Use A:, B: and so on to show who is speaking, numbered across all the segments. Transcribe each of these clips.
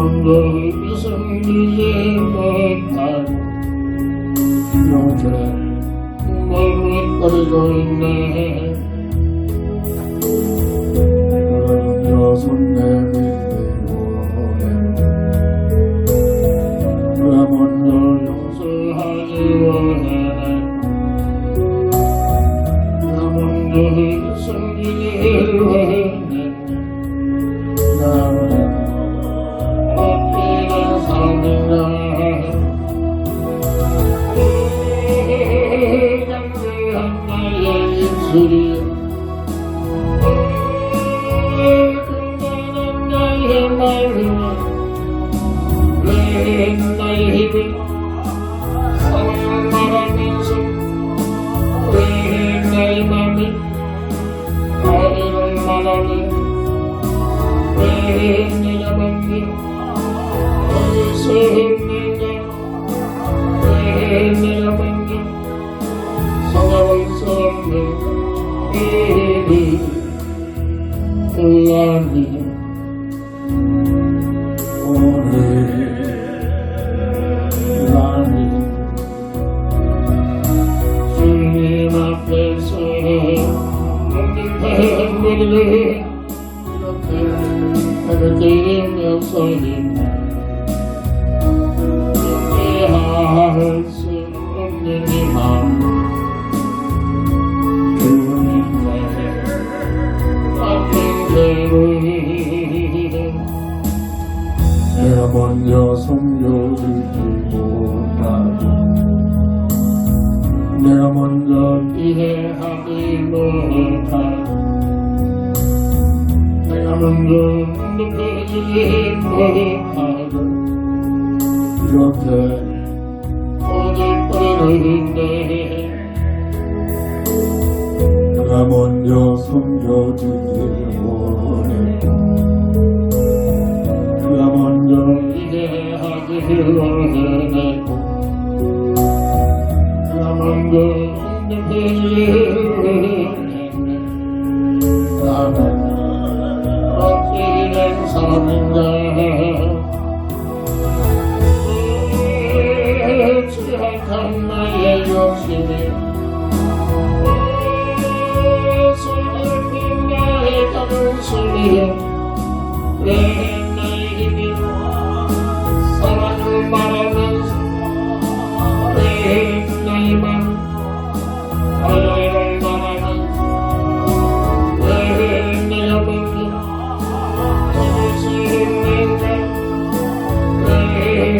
A: 번도 숨기지 못한 요새 멈칫거리고 있네. 손 내밀고 내가 먼저 용서하지 원해. 내가 먼저 숨기길 원해. 나는 어찌된 삶인가. 강렬한 나의 입술이 왜 나의 힘이 사랑을 말하면서 왜 나의 맘이 아이를 말하네. 왜 내가 만든 어디서 내가 왜 내가 만든 사랑을 썼는 아니 오늘 나는 주님 앞에서 모든 백물을 이렇게 해드리면서는 이해할 수 없는 이 마음 주님의 맡긴 대로 내가 먼저 섬겨주지 못하고 내가 먼저 이해하지 못하고 내가 먼저 높여주지 못하고 이렇게 어디버리는데 내가 먼저 섬겨주지 못하고 내가 먼저 이해하지 원하고 내가 먼저 느끼지 원했네. 나는 어찌된 삶인가. 취약한 나의 욕심이 슬픈 나의 자존심이여 왜 사랑을 말하면서 왜 나의 맘 아이를 말하면서 왜 내가 먼저 잊을 수 있는가. 왜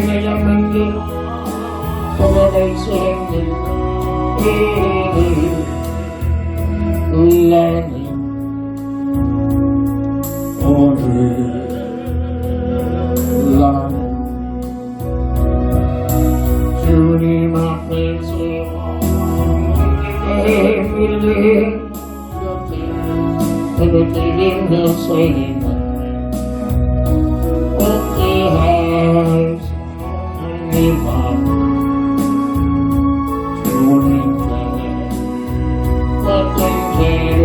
A: 내가 먼저 돌아갈 수 없는가. 나는 오늘 나는 주님 앞에서 물을 헤매뜨리면서는 어찌할 수 없는 이 맘 주님께 맡긴 죄를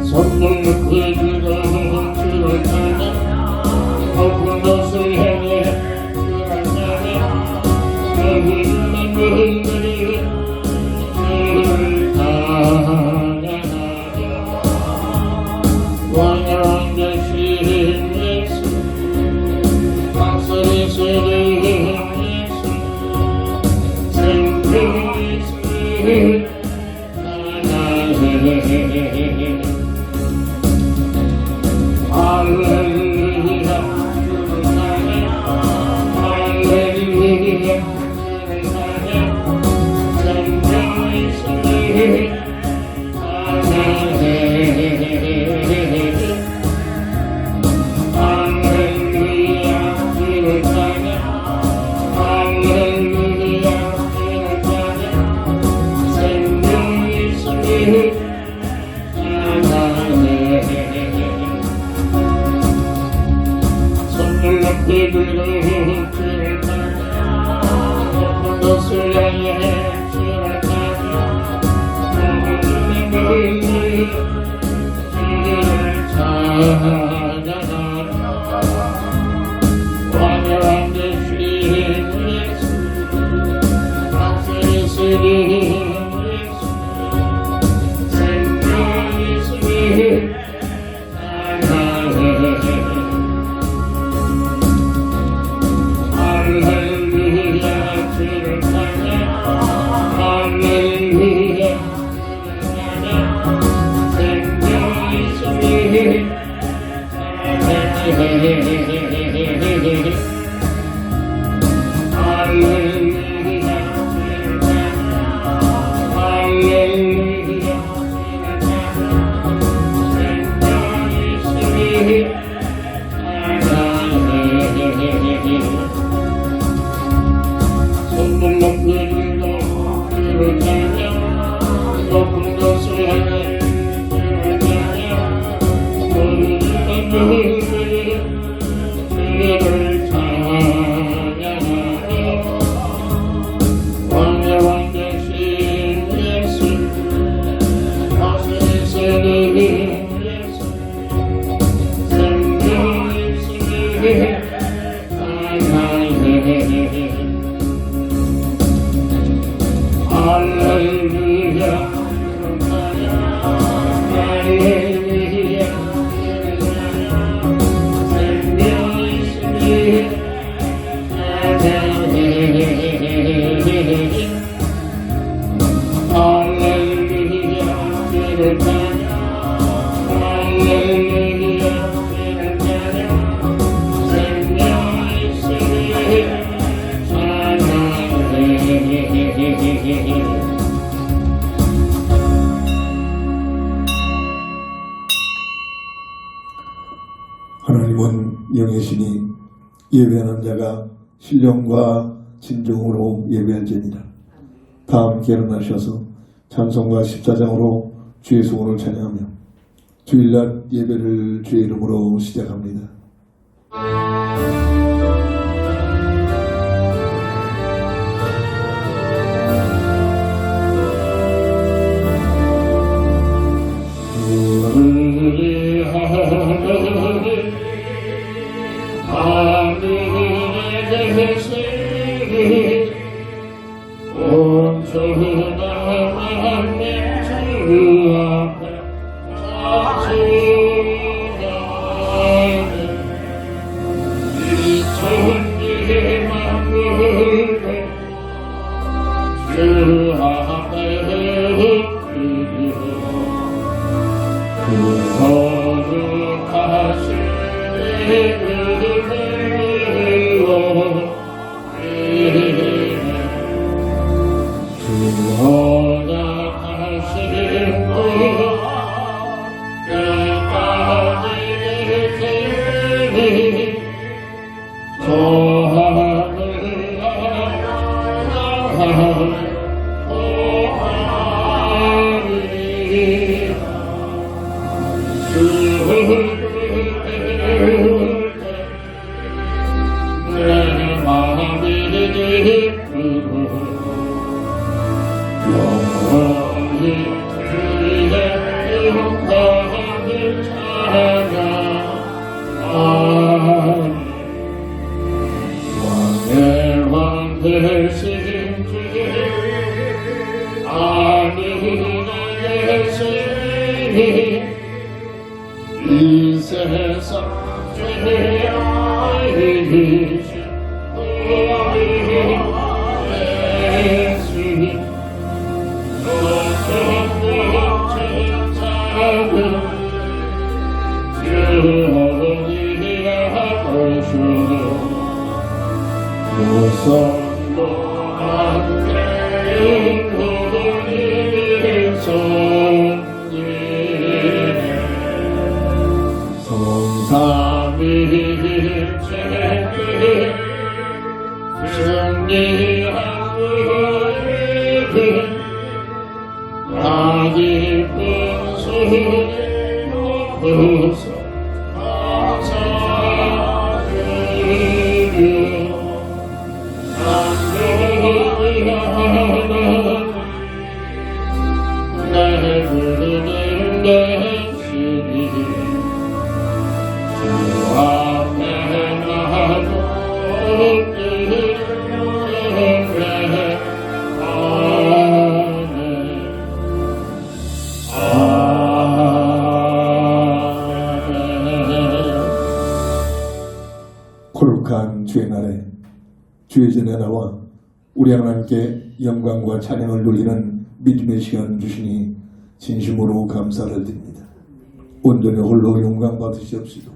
A: 선물 그리고 주를 타네. 높은 곳을 향해 주를 타네. 너희는 너희들이 주를 찬양하며 왕왕 되신 예수 다스리시는 예수 생명이시는 할렐루야 할렐루야
B: 예배하는 자가 신령과 진정으로 예배할지니라. 다 함께 일어나셔서 찬송과 십자장으로 주의 소원을 찬양하며 주일날 예배를 주의 이름으로 시작합니다. 이 세상 거룩한 주의 날에 주의 전에 나와 우리 하나님께 영광과 찬양을 돌리는 믿음의 시간 주시니 진심으로 감사를 드립니다. 온전히 홀로 영광 받으시옵시고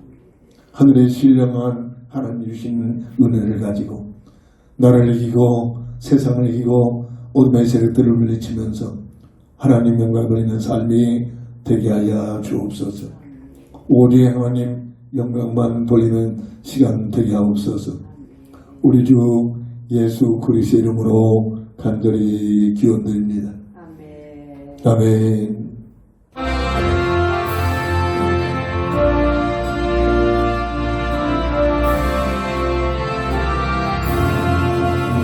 B: 하늘의 신령한 하나님 주신 은혜를 가지고 나를 이기고 세상을 이기고 어둠의 세력들을 물리치면서 하나님 영광 돌리는 삶이 되게 하여 주옵소서. 오직 하나님 영광만 돌리는 시간 되게 하옵소서. 우리 주 예수 그리스도의 이름으로 간절히 기원드립니다. 아멘.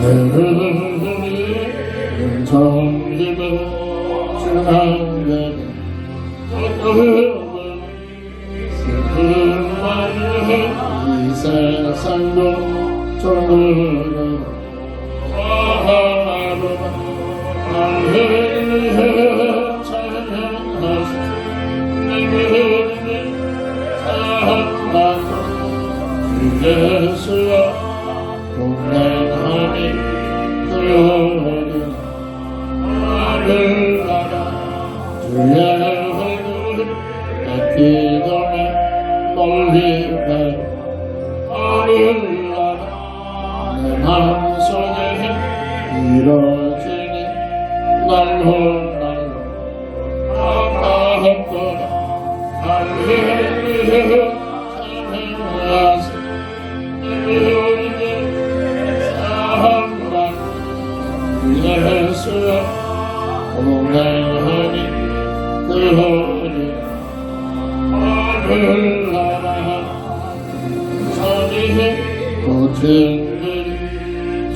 B: 내 정림을 주하는 슬픈 마음에 이 세상도 저물어 하늘을 찬양하시 내게 사랑하소 주 예수와 동행하니 그여는 하늘나라 주의 얼굴 내 기도에 멀리해 하늘나라 내 마음속에 이뤄지니 날로 아까웠구나 할렐루야 찬양하세 예수 동행하니 그러리라 하늘나라 선이해 고생들이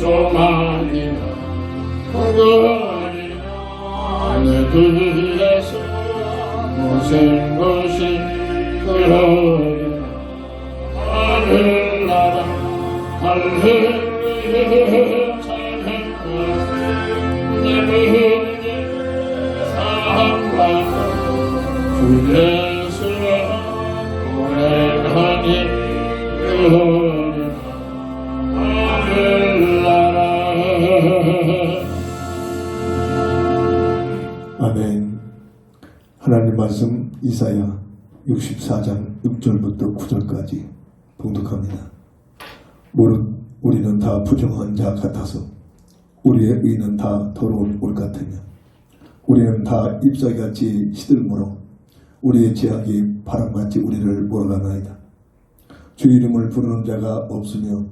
B: 조만이나 그러리라 내 뒤에서 모든 것이 그러리라 하늘나라 할렐루야 찬양하 내 믿음이 사랑받아 주 예수와 동행하니 그러리라 하늘나라.
C: 아멘. 하나님 말씀 이사야 64장 6절부터 9절까지 봉독합니다. 무릇 우리는 다 부정한 자 같아서 우리의 의는 다 더러운 울 같으며 우리는 다 잎사귀같이 시들므로 우리의 죄악이 바람같이 우리를 몰아가나이다. 주 이름을 부르는 자가 없으며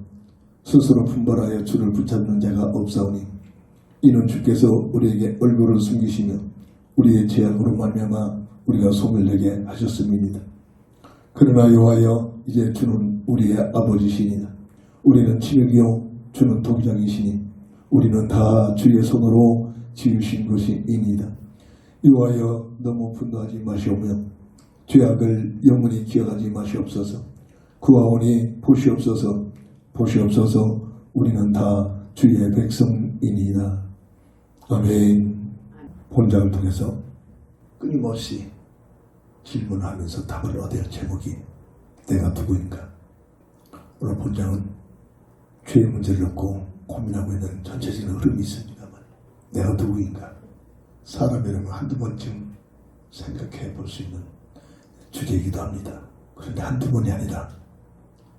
C: 스스로 분발하여 주를 붙잡는 자가 없사오니 이는 주께서 우리에게 얼굴을 숨기시며 우리의 죄악으로 말미암아 우리가 소멸되게 하셨음입니다. 그러나 여호와여 이제 주는 우리의 아버지시니라. 우리는 친육이요 주는 동장이시니 우리는 다 주의 손으로 지으신 것이니이다. 여호와여 너무 분노하지 마시오며 죄악을 영원히 기억하지 마시옵소서. 구하오니 보시옵소서. 보시옵소서. 우리는 다 주의 백성이니이다. 아멘. 본장을 통해서 끊임없이 질문하면서 답을 얻어야 제목이 내가 누구인가. 오늘 본장은 죄의 문제를 놓고 고민하고 있는 전체적인 흐름이 있습니다만 내가 누구인가. 사람이라면 한두 번쯤 생각해 볼 수 있는 주제이기도 합니다. 그런데 한두 번이 아니라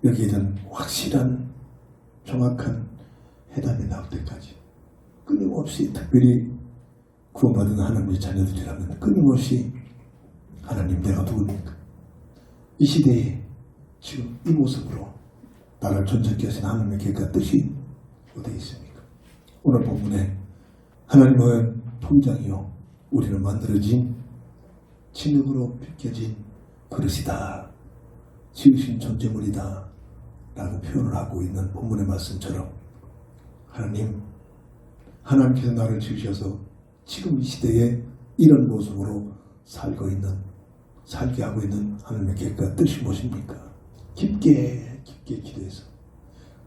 C: 여기에는 확실한 정확한 해답이 나올 때까지 끊임없이 특별히 구원받은 하나님의 자녀들이라면 끊임없이 하나님 내가 누굽니까? 이 시대에 지금 이 모습으로 나를 존재케 하신 하나님의 계획과 뜻이 어디에 있습니까? 오늘 본문에 하나님은 통장이요 우리는 만들어진 진흙으로 빗겨진 그릇이다. 지으신 존재물이다 라고 표현을 하고 있는 본문의 말씀처럼 하나님께서 나를 지으셔서 지금 이 시대에 이런 모습으로 살게 하고 있는 하나님의 계획과 뜻이 무엇입니까? 깊게 기도해서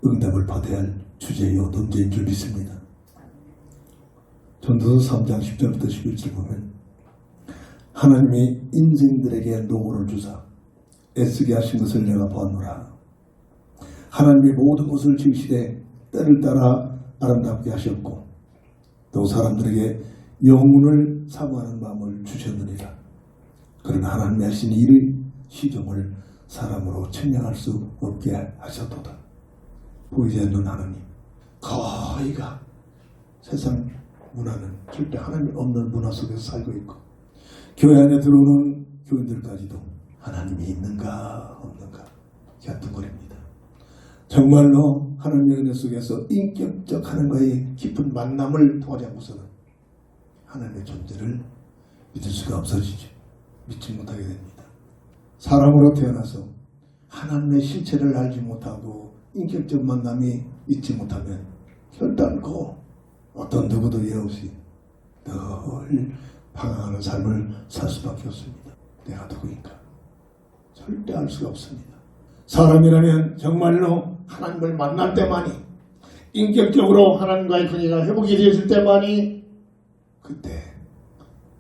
C: 응답을 받아야 할 주제요 논제인 줄 믿습니다. 전도서 3장 10절부터 11절 보면 하나님이 인생들에게 노고를 주사 애쓰게 하신 것을 내가 보았노라. 하나님이 모든 것을 지으시되 때를 따라 아름답게 하셨고 또 사람들에게 영혼을 사모하는 마음을 주셨느니라. 그러나 하나님이 하신 일의 시종을 사람으로 측량할 수 없게 하셨도다. 보이지 않는 하나님, 거의가 세상 문화는 절대 하나님 없는 문화 속에서 살고 있고 교회 안에 들어오는 교인들까지도 하나님이 있는가 없는가 갸뚱거립니다. 정말로 하나님의 은혜 속에서 인격적 하나님과의 깊은 만남을 통하지 않고서는 하나님의 존재를 믿을 수가 없어지죠. 믿지 못하게 됩니다. 사람으로 태어나서 하나님의 실체를 알지 못하고 인격적 만남이 있지 못하면 결단코 어떤 누구도 예 없이 늘 방황하는 삶을 살 수밖에 없습니다. 내가 누구인가? 절대 알 수가 없습니다. 사람이라면 정말로 하나님을 만날 때만이 인격적으로 하나님과의 관계가 회복이 되어질 때만이 그때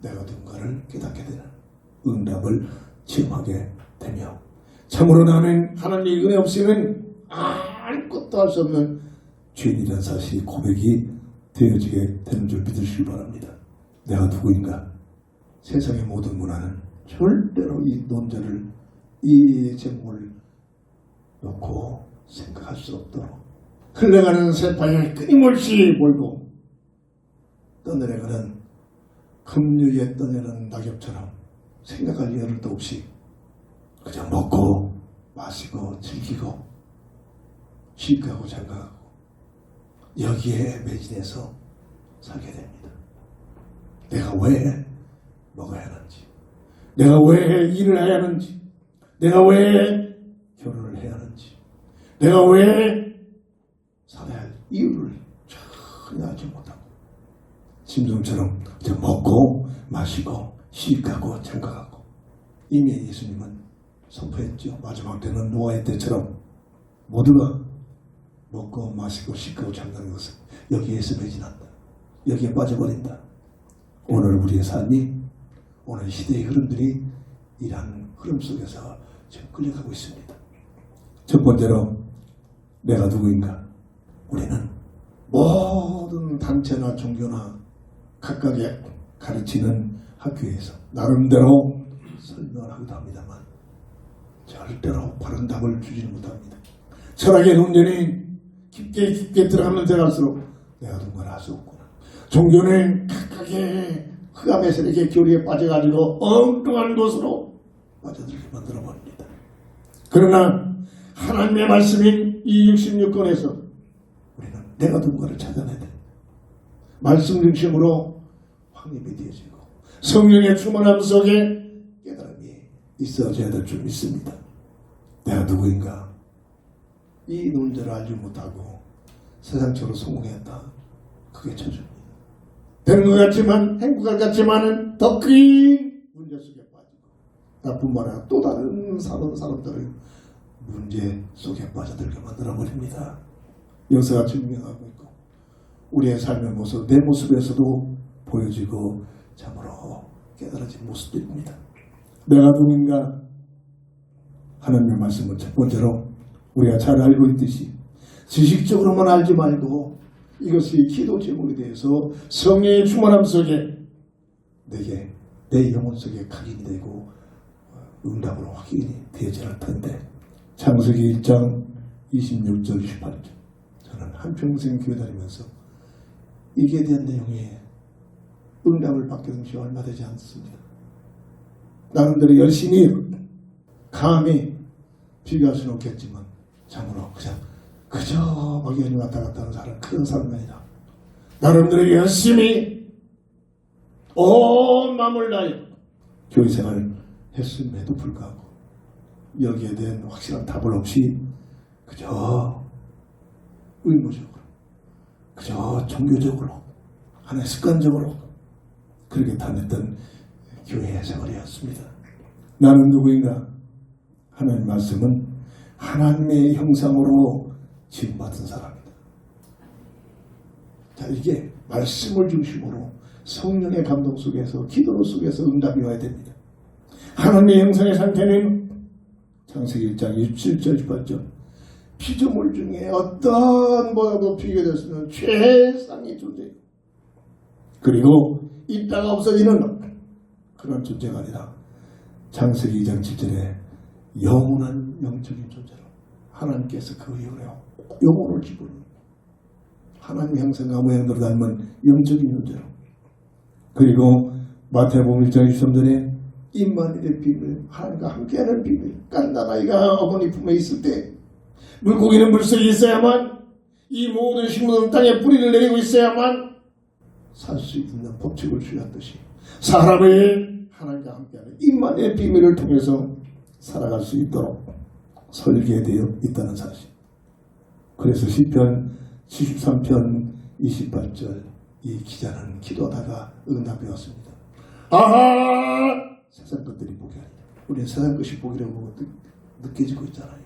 C: 내가 누군가를 깨닫게 되는 응답을 체험하게 되며 참으로 나는 하나님의 은혜 없이는 아무것도 할 수 없는 죄인이라는 사실이 고백이 되어지게 되는 줄 믿으시기 바랍니다. 내가 누구인가? 세상의 모든 문화는 절대로 이 논제를 이 제목을 놓고 생각할 수 없도록 흘러가는 새방향을 끊임없이 몰고 떠내려가는 급류에 떠내는 낙엽처럼 생각할 여를도 없이 그냥 먹고 마시고 즐기고 쉴까고 장가가고 여기에 매진해서 살게 됩니다. 내가 왜 먹어야 하는지, 내가 왜 일을 해야 하는지, 내가 왜 결혼을 해야 하는지, 내가 왜 살아야 할 이유를 전혀 알지 못하고 짐승처럼 그냥 먹고 마시고 시집가고 장가가고. 이미 예수님은 선포했죠. 마지막 때는 노아의 때처럼 모두가 먹고 마시고 시집가고 장가가는 것은 여기에서 매진한다. 여기에 빠져버린다. 오늘 우리의 삶이, 오늘 시대의 흐름들이 이러한 흐름 속에서 지금 끌려가고 있습니다. 첫 번째로 내가 누구인가? 우리는 모든 단체나 종교나 각각의 가르치는 학교에서 나름대로 설명을 하기도 합니다만 절대로 바른 답을 주지는 못합니다. 철학의 논쟁이 깊게 들어가면 들어갈수록 내가 누군가를 알 수 없구나. 종교는 각각의 흑암의 세력의 교리에 빠져가지고 엉뚱한 곳으로 빠져들게 만들어버립니다. 그러나 하나님의 말씀인 이 66권에서 우리는 내가 누군가를 찾아내야 돼. 말씀 중심으로 확립이 되어지고 성령의 충만함 속에 깨달음이 있어져야 될 줄 믿습니다. 내가 누구인가? 이 논제를 알지 못하고 세상적으로 성공했다. 그게 저주입니다. 되는 것 같지만, 행복할 것 같지만은 더 큰 문제 속에 빠지고 나쁜 말이야 또 다른 사람들을 문제 속에 빠져들게 만들어버립니다. 역사가 증명하고 있고 우리의 삶의 모습, 내 모습에서도 보여지고 참으로 깨달아진 모습들입니다. 내가 누군가? 하나님의 말씀은 첫 번째로 우리가 잘 알고 있듯이 지식적으로만 알지 말고 이것이 기도 제목에 대해서 성령의 충만함 속에 내게 내 영혼 속에 각인이 되고 응답으로 확인이 되어져야 할 텐데 창세기 1장 26절 18절 저는 한평생 교회 다니면서 이게 대한 내용이 응답을 받게 된 지 얼마 되지 않습니다. 나름대로 열심히 감히 비교할 수는 없겠지만 참으로 그저 막연히 왔다 갔다 하는 사람, 그런 사람이 아니라 나름대로 열심히 온 마음을 다해 교회 생활을 했음에도 불구하고 여기에 대한 확실한 답을 없이 그저 의무적으로 그저 종교적으로 하나의 습관적으로 그렇게 다녔던 교회 생활이었습니다. 나는 누구인가? 하나님 말씀은 하나님의 형상으로 지음받은 사람이다. 자, 이게 말씀을 중심으로 성령의 감동 속에서 기도 속에서 응답이 와야 됩니다. 하나님의 형상의 상태는 창세기 1장 27절 18절 피조물 중에 어떤 뭐라도 비교될 수 있는 최상의 존재예요. 그리고 있다가 없어지는 그런 존재가 아니라 창세기 2장 7절에 영원한 영적인 존재로 하나님께서 그 이후에 영혼을 집어넣는 하나님의 형상과 모양대로 닮은 영적인 존재로 그리고 마태복음 1장 23절에 임마누엘의 비밀 하나님과 함께하는 비밀 깐나나이가 어머니 품에 있을 때 물고기는 물속에 있어야만 이 모든 식물은 땅에 뿌리를 내리고 있어야만 살 수 있는 법칙을 주셨듯이 사람을 하나님과 함께하는 임마누엘의 비밀을 통해서 살아갈 수 있도록 설계되어 있다는 사실. 그래서 시편 73편 28절 이 기자는 기도하다가 응답이 왔습니다. 아하! 세상 것들이 복이 아니라 우리는 세상 것이 복이라고 느껴지고 있잖아요.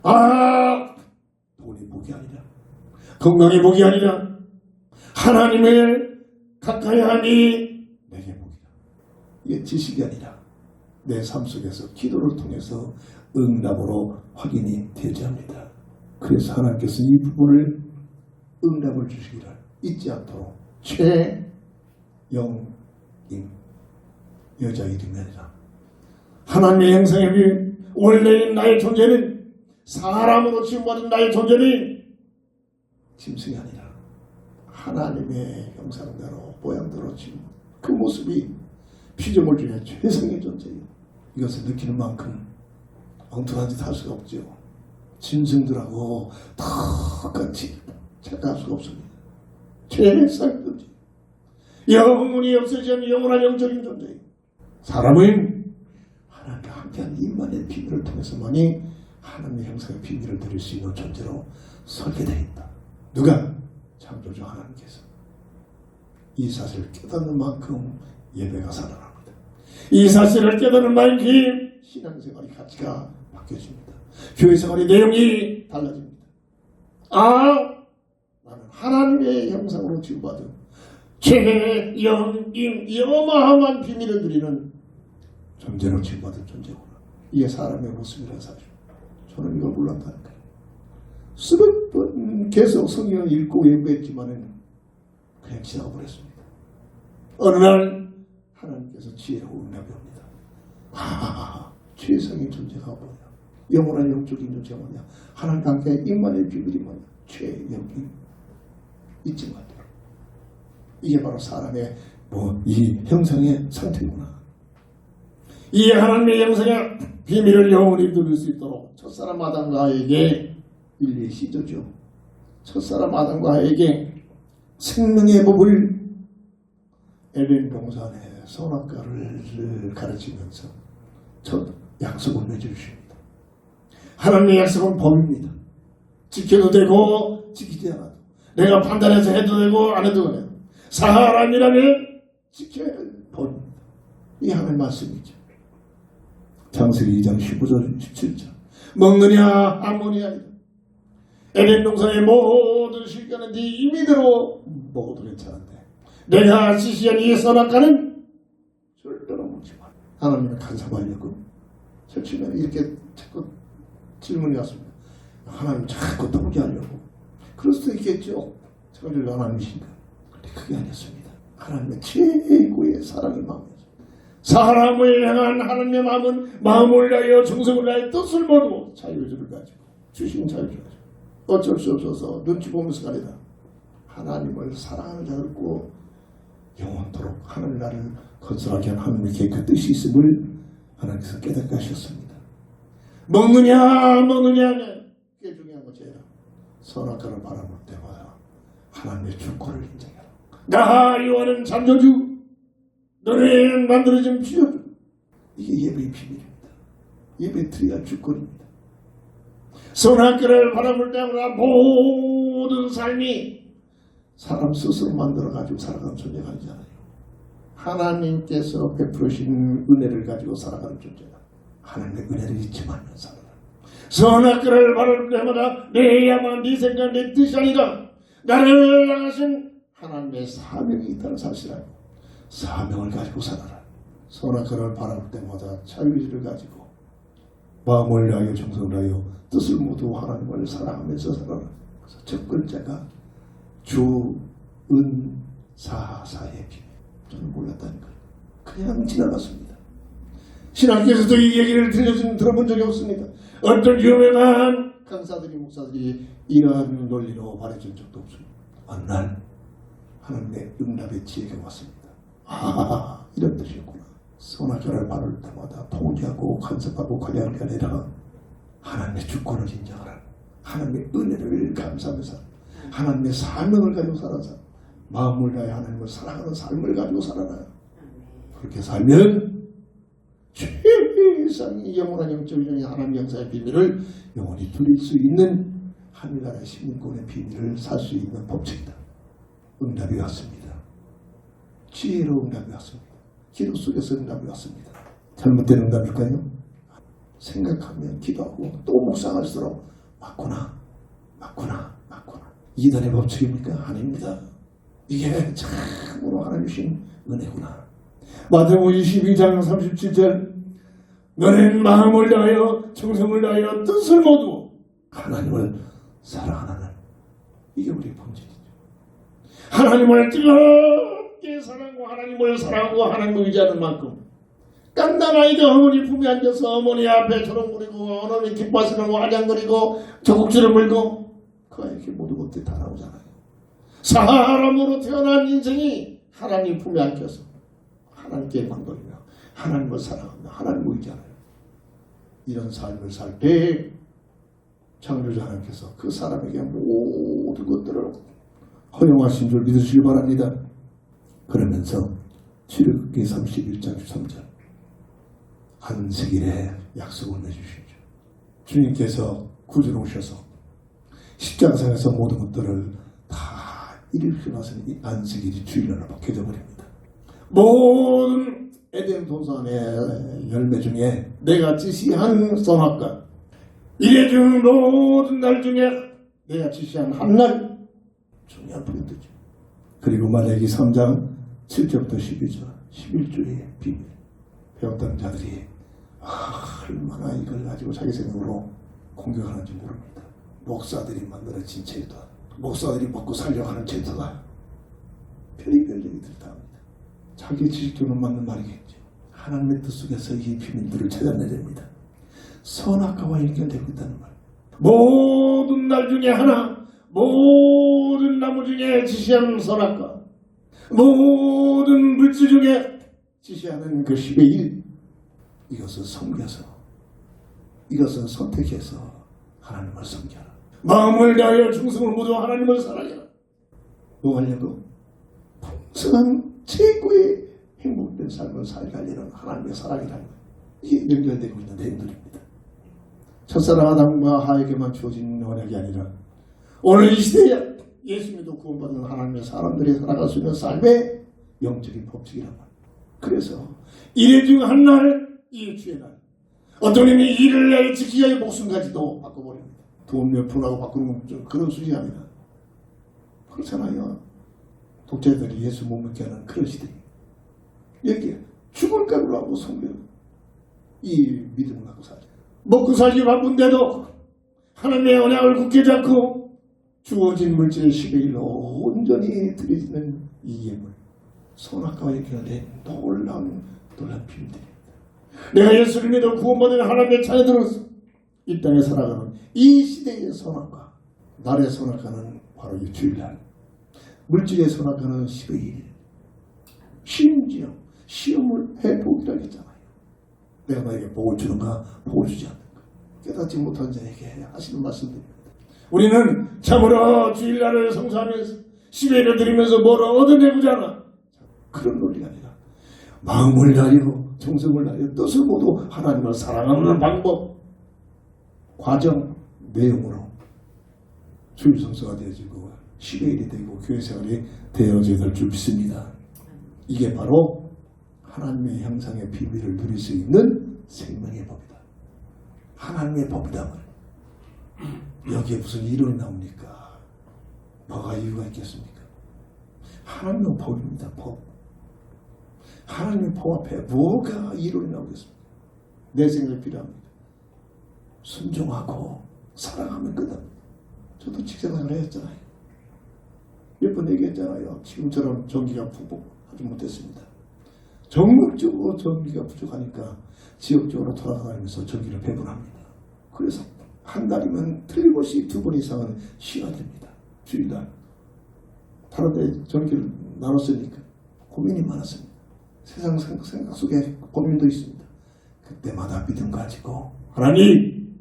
C: 아하! 돈이 복이 아니라 건강이 복이 아니라 하나님을 가까이 하니 내게 복이다. 이게 지식이 아니라 내 삶 속에서 기도를 통해서 응답으로 확인이 되지 합니다. 그래서 하나님께서 이 부분을 응답을 주시기를 잊지 않도록 최영임 여자 이름이 아니라 하나님의 형상에 비해 원래인 나의 존재는 사람으로 지음받은 나의 존재는 짐승이 아니라 하나님의 형상대로 모양대로 지금 그 모습이 피조물 중에 최상의 존재예요. 이것을 느끼는 만큼 엉뚱한 짓 할 수가 없죠. 짐승들하고 똑같이 착각할 수가 없습니다. 최상의 존재. 영원히 없어지지 않는 영원한 영적인 존재예요. 사람은 하나님과 함께한 임만의 비밀을 통해서만이 하나님의 형상의 비밀을 드릴 수 있는 존재로 설계되어 있다. 누가? 창조주 하나님께서. 이 사실을 깨닫는 만큼 예배가 살아납니다. 이 사실을 깨닫는 만큼 신앙생활의 가치가 바뀌어집니다. 교회생활의 내용이 달라집니다. 나는 하나님의 형상으로 지음받은 최영임 이 어마어마한 비밀을 누리는 존재로 지음받은 존재구나. 이게 사람의 모습이라는 사실. 저는 이걸 몰랐다는 거예요. 수백 번 계속 성경을 읽고 연구했지만은 그냥 지나가 버렸습니다. 어느 날 하나님께서 지혜로 응답이 옵니다. 최상의 존재가 뭐냐? 영원한 영적인 존재가 뭐냐? 하나님과 함께 임만의 비밀이 뭐냐? 최영임 잊지 말라. 이게 바로 사람의 이 형상의 상태구나. 이 하나님의 형상의 비밀을 영원히 누릴 수 있도록 첫사람 아담과에게 인류의 시조죠. 첫사람 아담과에게 생명의 법을 에덴 동산의 선악과를 가르치면서 첫 약속을 맺어주십니다. 하나님의 약속은 법입니다. 지켜도 되고 지키지 않아도, 내가 판단해서 해도 되고 안 해도 되고, 사람이라면 지켜야 할 법입니다. 이 하나님의 말씀이죠. 창세기 2장 15절 17절 먹느냐 안 먹느냐. 에덴 동산의 모든 실과는 네 임의대로 먹어도 괜찮은데 내가 지시한 이 선악과는 절대로 먹지 마. 하나님을 간섭하려고 설치면 이렇게 자꾸 질문이 왔습니다. 하나님 자꾸 떠오게 하려고. 그럴 수도 있겠죠. 창조주 하나님이신가. 근데 그게 아니었습니다. 하나님의 최고의 사랑의 마음이었습니다. 사람을 향한 하나님의 마음은 마음을 다하여 정성을 다하여 뜻을 모두 자유의지를 가지고 주신 자유의지를 가지고 어쩔 수 없어서 눈치 보면서 가리다 하나님을 사랑하는 자를 꼭 영원토록 하늘 나라를 건설하게 한 하나님의 계획 뜻이 있음을 하나님께서 깨닫게 하셨습니다. 먹느냐 그게 중요한 거죠. 선악과를 바라볼 때마다 하나님의 주권을 인정해라. 나 요한은 창조주, 너는 만들어진 피조주. 이게 예배의 비밀입니다. 예배의 트리아 주권입니다. 선악과를 바라볼 때마다 모든 삶이 사람 스스로 만들어가지고 살아가는 존재가 아니잖아요. 하나님께서 베푸신 은혜를 가지고 살아가는 존재다. 하나님의 은혜를 잊지 말면 살아라. 선악과를 바라볼 때마다 내야만 네 생각 내 뜻이 아니라 나를 향하신 하나님의 사명이 있다는 사실을 알고 사명을 가지고 살아라. 선악과를 바라볼 때마다 자유의지를 가지고 마음을 다하여 정성을 다하여 뜻을 모두 하나님을 사랑하면서 살아라. 그래서 첫 글자가 주은사사의 비밀. 저는 몰랐다는 거예요. 그냥 지나갔습니다. 신학교에서도 이 얘기를 들어본 적이 없습니다. 어떤 유명한 강사들이 목사들이 이러한 논리로 말해준 적도 없습니다. 어느 날 하나님의 응답의 지혜가 왔습니다. 이런 뜻이었구나. 선악과를 바를 때마다 포기하고 간섭하고 관리하는 게 아니라 하나님의 주권을 인정하라. 하나님의 은혜를 감사하면서 하나님의 사명을 가지고 살아서 마음을 다해 하나님을 사랑하는 삶을 가지고 살아라. 그렇게 살면 최상의 영원한 영적인 하나님의 영사의 비밀을 영원히 누릴 수 있는 하늘나라의 시민권의 비밀을 살 수 있는 법칙이다. 응답이 왔습니다. 지혜로 응답이 왔습니다. 기도 속에서 응답이 왔습니다. 잘못된 응답일까요? 생각하면 기도하고 또 묵상할수록 맞구나. 이단의 법칙입니까? 아닙니다. 이게 참으로 하나님 주신 은혜구나. 마태복음 22장 37절 너는 마음을 다하여 정성을 다하여 뜻을 모두 하나님을 사랑하는 이게 우리의 본질이죠. 하나님을 뜨겁게 사랑하고 하나님을 사랑하고 하나님을 의지하는 만큼 깐난 아이가 어머니 품에 앉아서 어머니 앞에 조롱거리고 어머니 기뻐하시는 환장거리고 저국지를 물고 그 아이에게 모든 것들이 다 나오잖아요. 사람으로 태어난 인생이 하나님 품에 안겨서 하나님께 망거리며 하나님을 사랑하며 하나님을 의지하는 이런 삶을 살 때 창조주 하나님께서 그 사람에게 모든 것들을 허용하신 줄 믿으시기 바랍니다. 그러면서 출애굽기 31장 13절 안식일에 약속을 내주시죠. 주님께서 구주로 오셔서 십자가상에서 모든 것들을 다 이루시고 나서는 이 안식일이 주일날로 바뀌어져 버립니다. 모든 에덴 동산의 열매 중에 내가 지시한 선악과 이래 중 모든 날 중에 내가 지시한 한 날 중요한 포인트죠. 그리고 말라기 3장 7절부터 12절 11조의 비밀 배웠던 자들이 얼마나 이걸 가지고 자기 생각으로 공격하는지 모릅니다. 목사들이 만들어진 제도, 목사들이 먹고 살려고 하는 제도가 별의별 얘기들 다 합니다. 자기 지식적으로 맞는 말이겠죠. 하나님의 뜻 속에서 이 비밀들을 찾아내야 됩니다. 선악과와 연결되고 있다는 말. 모든 날 중에 하나, 모든 나무 중에 지시하는 선악과, 모든 물질 중에 지시하는 그 10의 1, 이것을 섬겨서, 이것을 선택해서 하나님을 섬겨라. 마음을 다하여 충성을 모두 하나님을 사랑해라. 뭐 하려고? 풍성한 최고의 행복된 삶을 살게 하려는 하나님의 사랑이라는 거예요. 이게 연결되고 있는 내용들입니다. 첫사랑 아담과 하에게만 주어진 언약이 아니라 오늘 이 시대에 예수 믿고 구원받은 하나님의 사람들이 살아갈 수 있는 삶의 영적인 법칙이란 말이에요. 그래서 일회 중 한 날, 이 주의 날. 어떤 이는 일을 날 지키기 위해 목숨까지도 바꿔버립니다. 돈 몇 푼하고 바꾸는 건 그런 수준이 아니라. 그렇잖아요. 독재들이 예수 못 믿게 하는 그런 시대예요. 여기 죽을 각오로 하고 섬겨요. 이 믿음을 갖고 살죠. 먹고 살기 바쁜데도 하나님의 언약을 굳게 잡고 주어진 물질의 10의 1로 온전히 드리는 이 예물. 선악과와 연결된 놀라운 비밀들입니다. 내가 예수를 믿어 구원받은 하나님의 자녀들로서 이 땅에 살아가는 이 시대의 선악과, 날의 선악과는 바로 이 주일날, 물질의 선악과는 10의 1. 심지어 시험을 해보기로 했잖아요. 내가 너에게 복을 주는가 복을 주지 않는가. 깨닫지 못한 자에게 하시는 말씀드립니다. 우리는 참으로 주일날을 성수하면서 10의 1을 드리면서 뭘 얻어내고자 그런 논리가 아니라 마음을 다하여 정성을 다하여 뜻을 모두 하나님을 사랑하는 방법, 과정, 내용으로 주일 성수가 되어지고 10의 1이 되고 교회 생활이 되어져야 될 줄 믿습니다. 이게 바로 하나님의 형상의 비밀을 누릴 수 있는 생명의 법이다. 하나님의 법이다. 여기에 무슨 이론이 나옵니까? 뭐가 이유가 있겠습니까? 하나님의 법입니다. 법. 하나님의 법 앞에 뭐가 이론이 나오겠습니까? 내 생각이 필요합니다. 순종하고 사랑하면 끝납니다. 저도 직장생활을 했잖아요. 몇 번 얘기했잖아요. 지금처럼 전기가 하지 못했습니다. 전국적으로 전기가 부족하니까 지역적으로 돌아다니면서 전기를 배분합니다. 그래서 한 달이면 틀림없이 2번 이상은 쉬어야 됩니다. 주일날. 다른 데 전기를 나눴으니까 고민이 많았습니다. 세상 생각 속에 고민도 있습니다. 그때마다 믿음 가지고 하나님,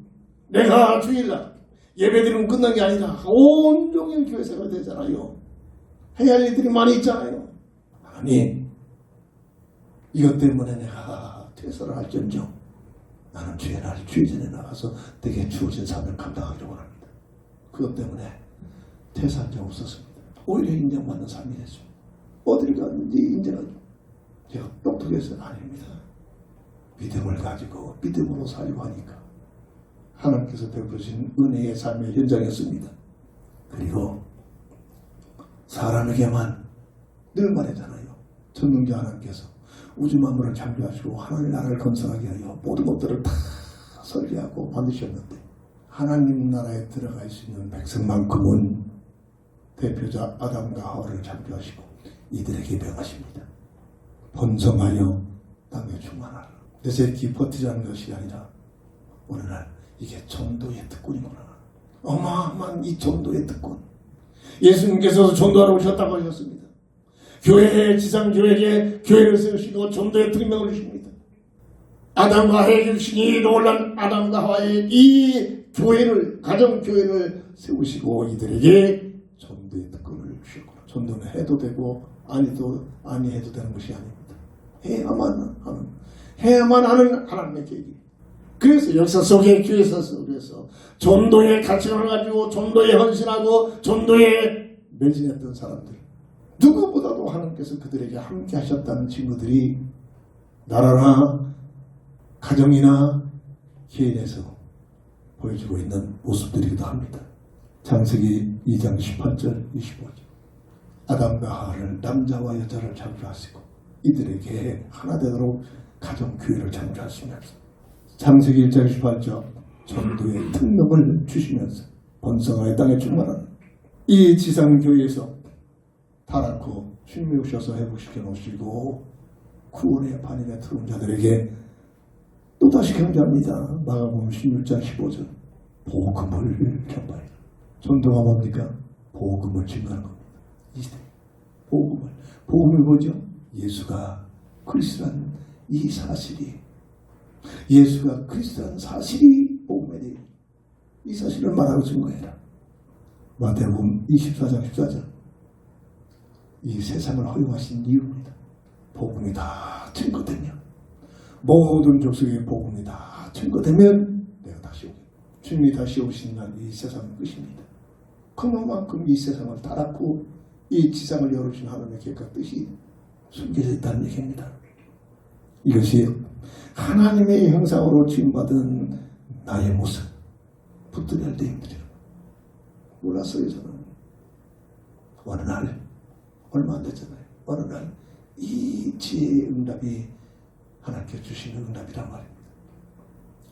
C: 내가 주일날 예배드리면 끝난 게 아니라 온종일 교회 생활 되잖아요. 해야 할 일들이 많이 있잖아요. 하나님, 이것 때문에 내가 퇴사를 할지언정 나는 주의 날 주의 전에 나가서 내게 주어진 사명을 감당하기를 원합니다. 그것 때문에 퇴사한 적 없었습니다. 오히려 인정받는 삶이 됐습니다. 어딜 갔는지 인정하죠. 제가 똑똑해서는 아닙니다. 믿음을 가지고 믿음으로 살려고 하니까 하나님께서 베푸신 은혜의 삶의 현장이었습니다. 그리고 사람에게만 늘 말하잖아요. 전능자 하나님께서 우주 만물을 창조하시고 하나님의 나라를 건설하게 하여 모든 것들을 다 설계하고 만드셨는데 하나님 나라에 들어갈 수 있는 백성만큼은 대표자 아담과 하와를 창조하시고 이들에게 명하십니다. 번성하여 땅에 충만하라. 내 새끼 버티자는 것이 아니라 오늘날 이게 전도의 특권이구나. 어마어마한 이 전도의 특권. 예수님께서 전도하러 오셨다고 하셨습니다. 교회의 지상교회에 교회를 세우시고 전도의 특명을 주십니다. 아담과 하와에게 주신 이 놀란 아담과 하와의 이 교회를, 가정교회를 세우시고 이들에게 전도의 특권을 주셨구나. 전도는 해도 되고 아니 해도 되는 것이 아닙니다. 해야만 하는 하나님의 계획이. 그래서 역사 속에 교회 속에서 전도의 가치관을 가지고 전도에 헌신하고 전도에 매진했던 사람들, 누구보다도 하나님께서 그들에게 함께 하셨다는 친구들이 나라나 가정이나 개인에서 보여주고 있는 모습들이기도 합니다. 창세기 2장 18절 25절 아담과 하와를 남자와 여자를 창조하시고 이들에게 하나 되도록 가정교회를 창조하시면서 창세기 1장 18절 전도의 특명을 주시면서 번성하여 땅에 충만하는 이 지상교회에서 타락후 주님이 오셔서 회복시켜 놓으시고 구원의 반인에 들어온 자들에게 또다시 경고합니다. 마가복음 16장 15절 복음을 전파해라. 전도가 뭡니까? 복음을 증거하는 겁니다. 이 시대 복음이 뭐죠? 예수가 그리스도라는 이 사실이, 예수가 그리스도라는 사실이 복음에 대해 이 사실을 말하고 증거해라. 마태복음 24장 14절 이 세상을 허용하신 이유입니다. 복음이 다 증거되면, 모든 족속의 복음이 다 증거되면 내가 다시 오겠다. 주님이 다시 오신 날 이 세상은 끝입니다. 그만큼 이 세상을 타락고 이 지상을 열어주신 하나님의 계획과 뜻이 숨겨져 있다는 얘기입니다. 이것이 하나님의 형상으로 지음받은 나의 모습. 붙들어야 할 때입니다. 몰랐어요. 저는 어느 날, 얼마 안 됐잖아요. 어느 날 이 지혜의 응답이 하나님께 주시는 응답이란 말입니다.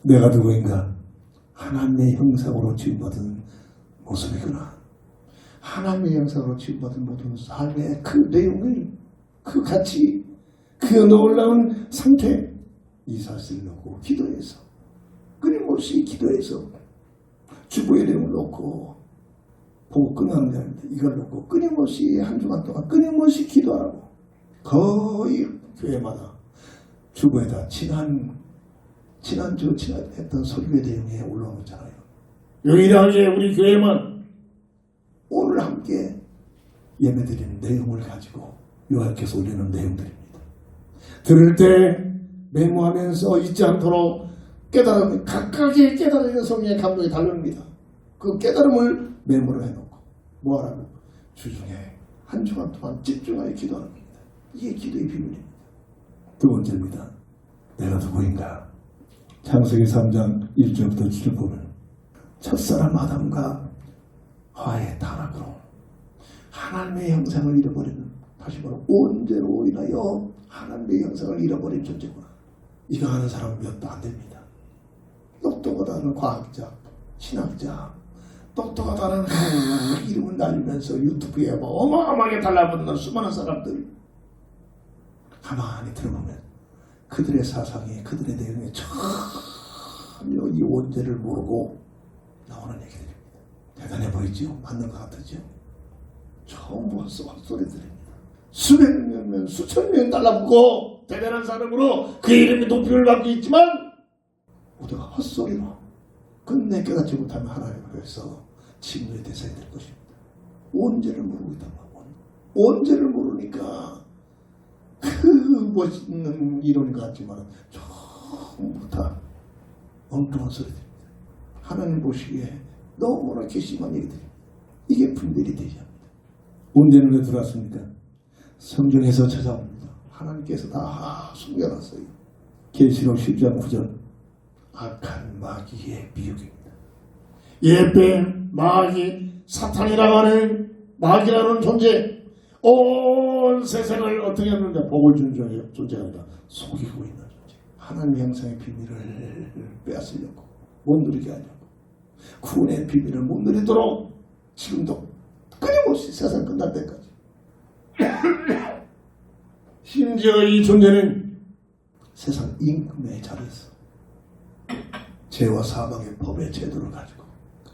C: 내가 누구인가? 하나님의 형상으로 지음받은 모습이구나. 하나님의 형상으로 지음받은 모든 삶의 그 내용을, 그 가치, 그 놀라운 상태, 이 사실을 놓고 기도해서, 끊임없이 기도해서 주보의 내용을 놓고 보고 끝나는 게 아닙니다. 이걸 놓고 끊임없이 한 주간 동안 끊임없이 기도하라고. 거의 교회마다 주보에다 지난주 했던 설교의 내용에 올라오고 있잖아요. 유일하게 우리 교회만 오늘 함께 예배드리는 내용을 가지고 요약해서 올리는 내용들입니다. 들을 때 메모하면서 잊지 않도록 깨달음을 각각의 깨달음의 성령의 감동이 다릅니다. 그 깨달음을 메모를 해놓고 뭐하라고? 주중에 한 주간 동안 집중하여 기도하는 겁니다. 이게 기도의 비밀입니다. 두 번째입니다. 내가 누구인가? 창세기 3장 1절부터 7절 보면 첫사람 아담과 하와의 타락으로 하나님의 형상을 잃어버리는, 다시 말하면 원죄로 인하여 하나님의 형상을 잃어버린 존재구나. 이거 하는 사람은 몇 도 안 됩니다. 똑똑하다는 과학자, 신학자, 똑똑하다는 이름을 날리면서 유튜브에 어마어마하게 달라붙는 수많은 사람들 가만히 들어보면 그들의 사상이, 그들의 내용이 전혀 이 원죄를 모르고 나오는 얘기들입니다. 대단해 보이지요? 맞는 것 같으죠? 전부 헛소리들입니다. 수백 명, 수천 명 달라붙고 대단한 사람으로 그 이름이 높임을 받고 있지만 모두가 헛소리로 끝내 깨닫지 못하면 하나님께서 진노의 대상이 될 것입니다. 원죄를 모르고 있단 말이에요. 원죄를 모르니까 그 멋있는 이론이 같지만 전부 다 엉뚱한 소리들입니다. 하나님 보시기에 너무나 괘씸한 얘기들입니다. 이게 분별이 되지 않습니다. 원죄는 왜 들어왔습니까? 성경에서 찾아옵니다. 하나님께서 다 숨겨놨어요. 계시록 10장 9절 악한 마귀의 미혹입니다. 예뱀, 마귀, 사탄이라고 하는 마귀라는 존재, 온 세상을 어떻게 하는데 복을 주는 존재가 아니라 속이고 있는 존재. 하나님 형상의 비밀을 빼앗으려고, 못 누리게 하려고, 구원의 비밀을 못 누리도록 지금도 끊임없이 세상 끝날 때까지 심지어 이 존재는 세상 임금의 자리에서 죄와 사망의 법의 제도를 가지고,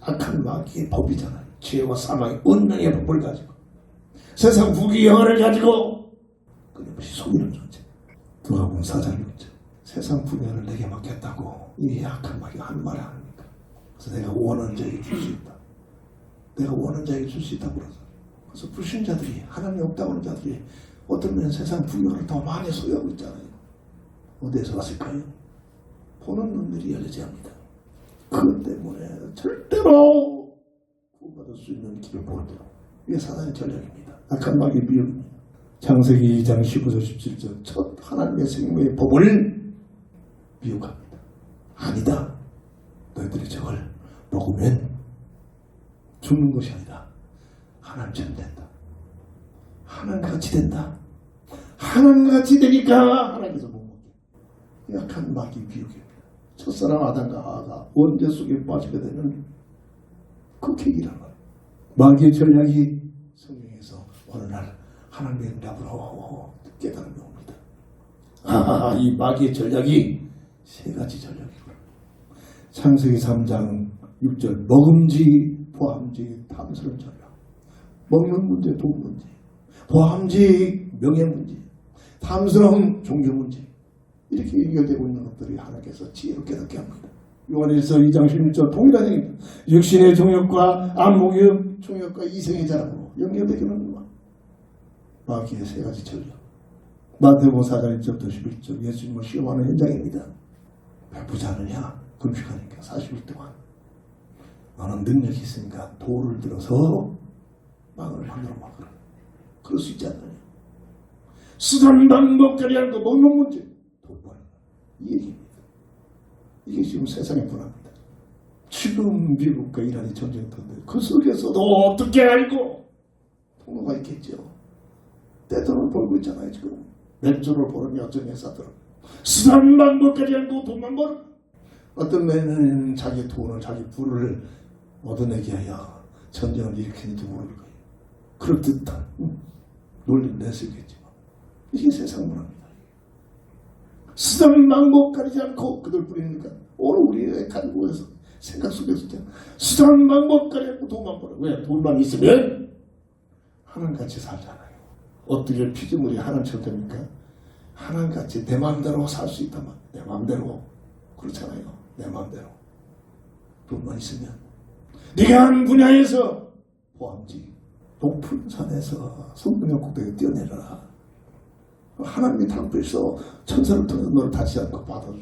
C: 악한 마귀의 법이잖아요. 죄와 사망의 운명의 법을 가지고 세상 부귀영화를 가지고 끊임없이 속이는 존재. 누가복음 4장 6절 세상 부귀영화를 내게 맡겼다고 이 악한 마귀가 한 말이 아닙니까? 그래서 내가 원하는 자에게 줄 수 있다. 내가 원하는 자에게 줄 수 있다고 그러죠. 그래서 불신자들이, 하나님이 없다고 하는 자들이 어떤 면에 세상 부귀를 더 많이 소유하고 있잖아요. 어디에서 왔을까요? 보는 눈들이 열려져야 합니다. 그것 때문에 절대로 구원받을 수 있는 길을 모른다. 이게 사단의 전략입니다. 악한 마귀의 비유입니다. 창세기 2장 15절 17절 첫 하나님의 생명의 법을 미혹합니다. 아니다. 너희들이 저걸 먹으면 죽는 것이 아니라 하나님처럼 된다. 하나님같이 된다. 하나님같이 되니까 하나님께서 못 먹게. 약한 마귀 비유입니다. 첫사람 아담과 하와가 원죄 속에 빠지게 되는 그 계기란 말이에요. 마귀의 전략이 성경에서 어느 날 하나님의 응답으로 깨달음이 옵니다. 이 마귀의 전략이 세 가지 전략이구나. 창세기 3장 6절 먹음직, 보암직, 탐스러운 전략. 먹는 문제, 돈 문제. 보암직, 명예 문제. 탐스러운 종교 문제. 이렇게 연결되고 있는 것들이 하나님께서 지혜로 깨닫게 합니다. 요한일서 2장 16절 동일한 얘기입니다. 육신의 종욕과 안목의 종욕과 이생의 자랑으로 연결되기는 마귀의 세 가지 전략. 마태복음 4장 1절부터 11절 예수님을 시험하는 현장입니다. 배부지 않느냐? 금식하니까 40일 동안 너는 능력이 있으니까 돌을 들어서 망을 하늘로 막으라. 그럴 수 있지 않느냐? 쓰던 방법까지 하는 거 먹는 문제. 돌발. 이 얘기입니다. 이게 지금 세상의 분화입니다. 지금 미국과 이란이 전쟁터인데 그 속에서도 어떻게 알고 통로가 있겠죠. 떼돈을 벌고 있잖아요. 지금 맥주를 벌으니 어떤 회사들은 쓰던 방법까지 하고 돈만 벌어. 어떤 매는 자기 돈을, 자기 부를 얻어내기 위하여 전쟁을 일으키는지 모를 거예요. 그럴듯한 논리를 내세우겠지만 이게 세상 문화입니다. 쓰던 방법까지 않고 그들 뿌리니까 오늘 우리의 간구에서 생각 속에서 쓰던 방법까지 않고 돈만 벌어. 왜? 돈만 있으면 하나님같이 살잖아요. 어떻게 피조물이 하나님처럼 됩니까? 하나님같이 내 마음대로 살 수 있다면 내 마음대로 그렇잖아요. 내 마음대로 돈만 있으면 네가 하는 분야에서 보암지 높은 산에서 성공의 꼭대기에 뛰어내려라. 하나님이 당부해서 천사를 통해서 너를 다시 한번 받아줘.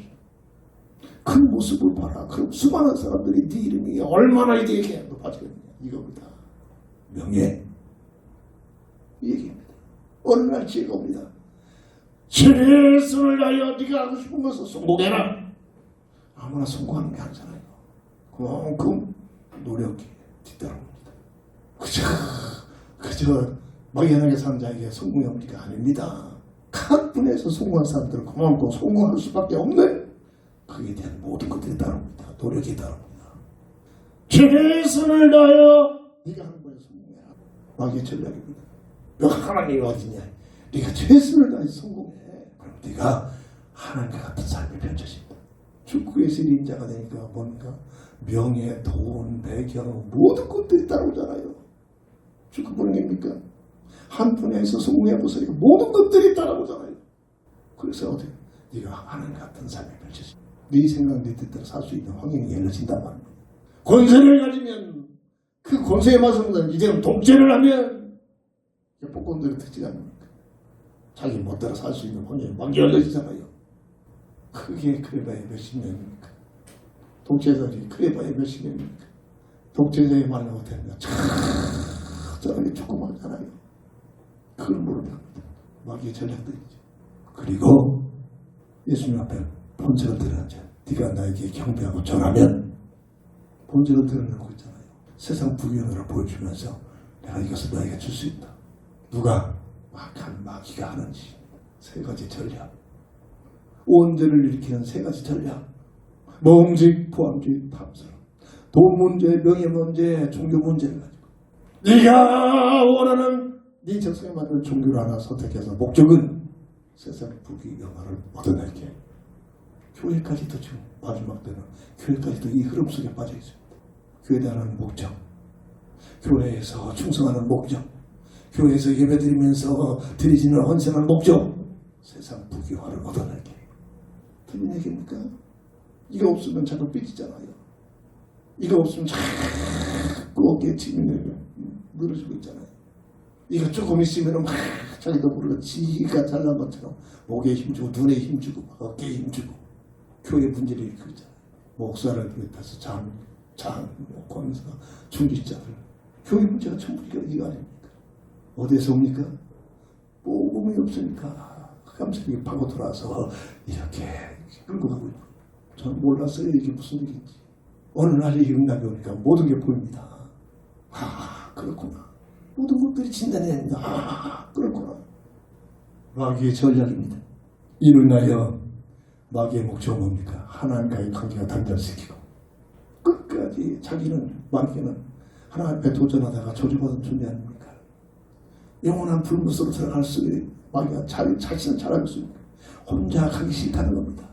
C: 그 모습을 봐라. 그럼 수많은 사람들이 네 이름이 얼마나 이되게 높아지겠느냐. 이겁니다. 명예. 이 얘기입니다. 어느 날 지혜가 옵니다. 최선을 다하여 네가 하고 싶은 것을 성공해라. 아무나 성공하는 게 아니잖아요. 그만큼 노력이 뒤따라옵니다. 그저 막연하게 사는 자에게 성공의 문제가 아닙니다. 각 분야에서 성공한 사람들은 그만큼 성공할 수밖에 없는 그에 대한 모든 것들이 따릅니다. 노력이 따릅니다. 최선을 다하여 네가 하는 거에 성공해라. 마귀의 전략입니다. 너가 하나님이 어디냐? 네가 최선을 다해서 성공해. 그럼 네가 하나님과 같은 삶이 펼쳐진다. 축구의 신인자가 되니까 뭔가 명예, 돈, 배경 모든 것들이 따라오잖아요. 축구 보는 겁니까? 한 분야에서 성공해보세요. 모든 것들이 따라오잖아요. 그래서 어떻게 네가 하나님 같은 삶이 펼쳐진다. 네 생각, 네 뜻대로 살 수 있는 환경이 열려진단 말입니다. 권세를 가지면 그 권세에 맞서는 이제는 독재를 하면 복권들의 특징이 아닙니까? 자기 멋대로 살 수 있는 환경이 막 열려지잖아요. 크게 그래봐야 몇십 년입니까? 독재자들이 그래봐야 몇십 년입니까? 독재자의 말을 못했는데 저렇게 조그맣잖아요. 그걸 모릅니다. 마귀의 전략들이죠. 그리고 예수님 앞에 본색을 드러낸 자, 네가 나에게 경배하고 절하면 본색을 드러내고 있잖아요. 세상 부귀영화를 보여주면서 내가 이것을 너에게 줄 수 있다. 누가? 악한 마귀가 하는 짓. 세 가지 전략. 원죄를 일으키는 세 가지 전략. 먹음직, 포함직, 탐스러움. 돈 문제, 명예 문제, 종교 문제를 가지고 네가 원하는 네 적성에 맞는 종교를 하나 선택해서 목적은 세상 부귀영화를 얻어내게. 교회까지도 지금 마지막 때는 교회까지도 이 흐름 속에 빠져 있습니다. 교회에 대한 목적, 교회에서 충성하는 목적, 교회에서 예배드리면서 드리지는 헌신하는 목적, 세상 부귀영화를 얻어내게. 틀린 얘기입니까? 이거 없으면 자꾸 삐지잖아요. 이거 없으면 자꾸 어깨에 침이 늘어지고 있잖아요. 이거 조금 있으면 막 자기도 모르게 지가 잘난 것처럼 목에 힘주고 눈에 힘주고 어깨에 힘주고 교회 분들이 이렇게 있잖아요. 목사를 비롯해서 권사, 중직자들 교회 문제가 전부 이거 아닙니까? 어디에서 옵니까? 복음이 없으니까 깜짝이 파고 들어와서 이렇게 끌고 가고 있고 저는 몰랐어요. 이게 무슨 일인지. 어느 날 이 응답이 오니까 모든 게 보입니다. 그렇구나. 모든 것들이 진단해냅니다. 그렇구나. 마귀의 전략입니다. 이로 인하여 마귀의 목적은 뭡니까? 하나님과의 관계가 단절시키고 끝까지 마귀는 하나님 앞에 도전하다가 저주받은 존재 아닙니까? 영원한 불못으로 들어갈 수 있는 마귀가 자신은 잘 알고 있습니다. 혼자 가기 싫다는 겁니다.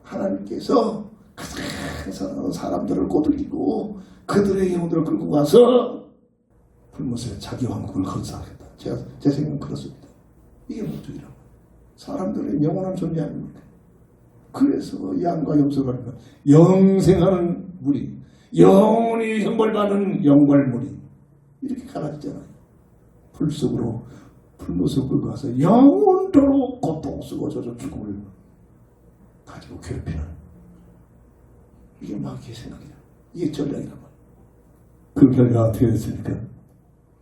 C: 하나님께서 가장 사랑하는 사람들을 꼬들기고 그들의 영혼들을 끌고 가서 불못에 자기 왕국을 건설하겠다. 제 생각은 그렇습니다. 이게 목적이라고. 사람들의 영원한 존재 아닙니까? 그래서 양과 염소가 영생하는 무리, 영원히 형벌받는 영벌무리 이렇게 갈라지잖아요. 불 속으로 불못을 끌고 가서 영원토록 고통 쓰고 저저 죽음을 가지고 괴롭히는 이게 마귀의 생각이다. 이게 전략이란 말이야. 그 결과가 어떻게 됐습니까?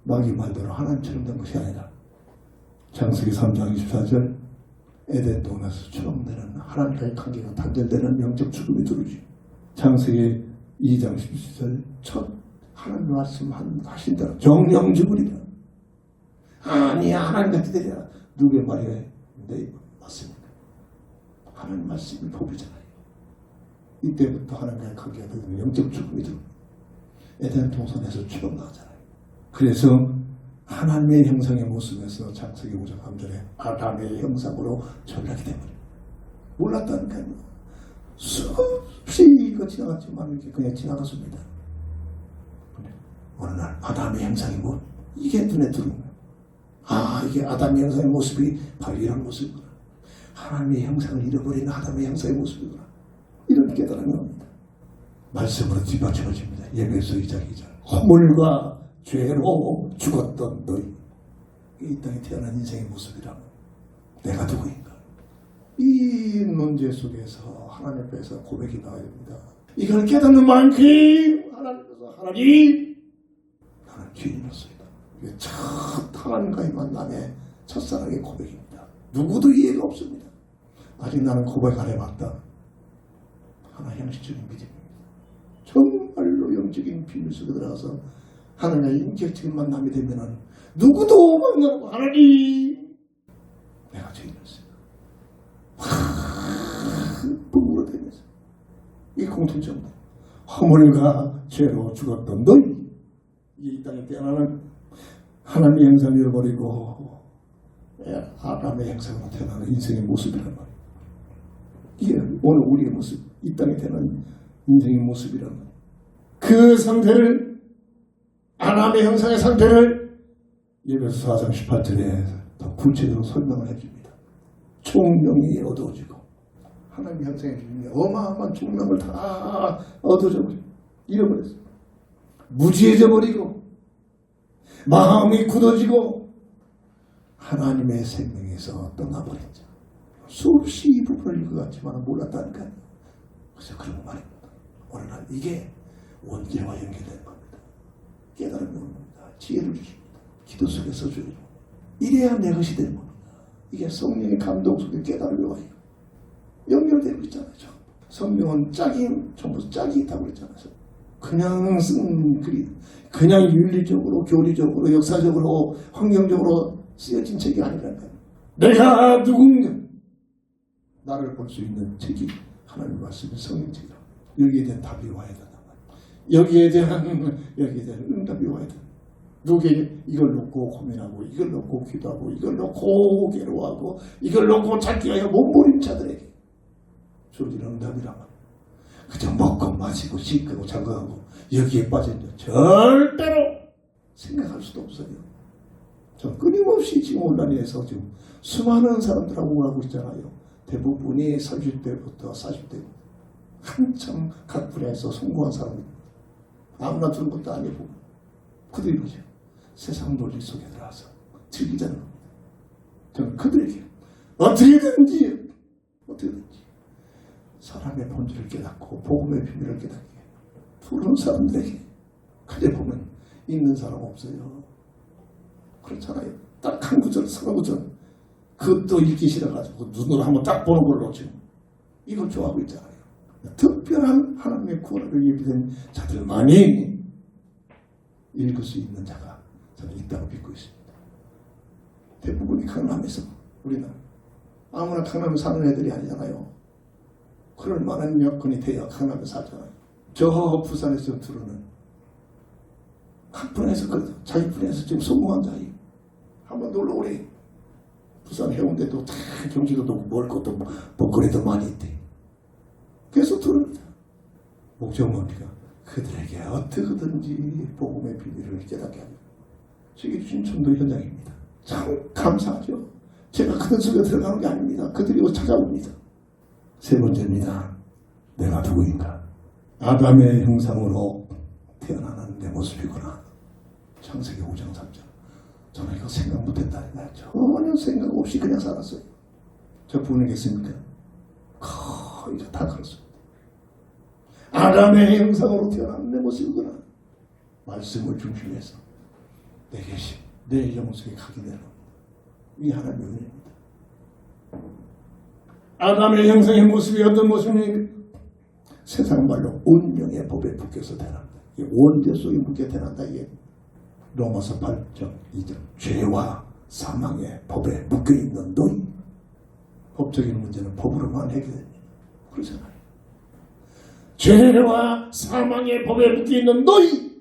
C: 마귀 말대로 하나님처럼 된 것이 아니라 창세기 3장 24절 에덴 동에서 처음 되는 하나님과의 관계가 단절되는 영적 죽음이 들어오지. 창세기 2장 17절 첫 하나님 말씀하신 대로 정령 죽으리라. 아니야 하나님 같이 되리라. 누구의 말이에요? 네 맞습니다. 하나님 말씀이 법이잖아요. 이때부터 하나님과의 관계가 되면 영적 죽음이 들어옵니다. 에덴 동산에서 처음 나잖아요. 그래서 하나님의 형상의 모습에서 창세기 5장 3절에 아담의 형상으로 전락이 되버려요. 몰랐다니까요. 수없이 이거 지나갔지만 이렇게 그냥 지나갔습니다. 어느 날 아담의 형상이 뭐 이게 눈에 들어오는 거예요. 이게 아담의 형상의 모습이 바로 이런 모습이구나. 하나님의 형상을 잃어버리는 아담의 형상의 모습이구나. 이런 깨달음이 옵니다. 말씀으로 뒷받침해집니다. 예배서 2장 2절 허물과 죄로 죽었던 너희 이 땅에 태어난 인생의 모습이라면 내가 누구인가? 이 문제 속에서 하나님 앞에서 고백이 나와야 됩니다. 이걸 깨닫는 만큼 하나님 앞에서 하나님 나는 죄인이었습니다. 이게 첫 하나님과의 만남의 첫사랑의 고백입니다. 누구도 이해가 없습니다. 아직 나는 고백 안 해봤다. 하나 형식적인 믿음입니다. 정말로 영적인 비밀 속에 들어가서 하나님의 인격적인 만남이 되면은 누구도 만나고 하나님 내가 죄인이었어요. 부부로 되면서 이게 공통점입니다. 허물과 죄로 죽었던 너희 이 땅에 태어나는 하나님의 형상을 잃어버리고 아담의 형상으로 태어나는 인생의 모습이란 말이에요. 이게 오늘 우리의 모습, 이 땅에 태어난 인생의 모습이란 말이에요. 그 상태를 아담의 형상의 상태를 예배서 4장 18절에 더 구체적으로 설명을 해줍니다. 총명이 어두워지고 하나님의 형상의 주님이 어마어마한 총명을 다 얻어져 버리고 잃어버렸어요. 무지해져 버리고 마음이 굳어지고 하나님의 생명에서 떠나버렸죠. 수없이 이 부분을 읽어갔지만 몰랐다니까요. 그래서 그런 말입니다. 어느 날 이게 원죄와 연결된 겁니다. 깨달음이 옵니다. 지혜를 주십니다. 기도 속에 써줘야 됩니다. 이래야 내 것이 되는 겁니다. 이게 성령의 감동 속에 깨달음이 와요. 연결되고 있잖아요. 성령은 전부 짝이 있다고 그랬잖아요. 그냥 쓴 글이 그냥 윤리적으로 교리적으로 역사적으로 환경적으로 쓰여진 책이 아니라니까요. 내가 누군가 나를 볼 수 있는 책이 하나님 말씀의 성경책이라고. 여기에 대한 답이 와야 된단 말이에요. 여기에 대한 응답이 와야 된다. 누구에게 이걸 놓고 고민하고 이걸 놓고 기도하고 이걸 놓고 괴로워하고 이걸 놓고 찾기 위하여 몸부림 자들에게 주어진 응답이란 말이에요. 그저 먹고 마시고 씻고 장가하고 여기에 빠진 자 절대로 생각할 수도 없어요. 저 끊임없이 지금 온라인에서 지금 수많은 사람들하고 오라고 있잖아요. 대부분이 30대부터 40대 한참 각 분야에서 성공한 사람입니다. 아무나 두는 것도 아니고 그들이 보죠. 세상 논리 속에 들어가서 즐기자는 겁니다. 저는 그들에게 어떻게든지 사람의 본질을 깨닫고 복음의 비밀을 깨닫게 부르는 사람들에게 그래 보면 있는 사람 없어요. 그렇잖아요. 딱 한 구절, 서너 구절 그것도 읽기 싫어가지고 눈으로 한번 딱 보는 걸로 지금 이걸 좋아하고 있잖아요. 특별한 하나님의 구원을 예비된 자들만이 읽을 수 있는 자가 저는 있다고 믿고 있습니다. 대부분이 강남에서 우리는 아무나 강남에 사는 애들이 아니잖아요. 그럴 만한 여건이 돼야 강남에 살잖아요. 저 부산에서 들어오는 각 분야에서 자기 분야에서 지금 성공한 자예요. 한번 놀러 오래. 부산 해운대도 다 경기도도 멀 것도 먹거리도 많이 있대. 계속 들어옵니다. 목적은 뭡니까? 그들에게 어떻게든지 복음의 비밀을 깨닫게 합니다. 저게 주신 전도 현장입니다. 참 감사하죠. 제가 그들 속에 들어가는 게 아닙니다. 그들이 찾아옵니다. 세 번째입니다. 내가 누구인가? 아담의 형상으로 태어나는 내 모습이구나. 창세기 5장 3절. 저는 이거 생각 못했다니까요. 전혀 생각 없이 그냥 살았어요. 저 부모님겠습니까? 거의 다 그렇습니다. 아담의 형상으로 태어나는 내 모습이구나. 말씀을 중심해서 내 영속에 가게 되는 이 하나님의 은혜입니다. 아담의 형상의 모습이 어떤 모습입니까? 세상 말로 운명의 법에 묶여서 태어난다. 원죄 속에 묶여 태어난다. 이게 로마서 8장 2절. 죄와 사망의 법에 묶여있는 너희. 법적인 문제는 법으로만 해결됩니다. 그렇잖아요. 죄와 사망의 법에 묶여있는 너희.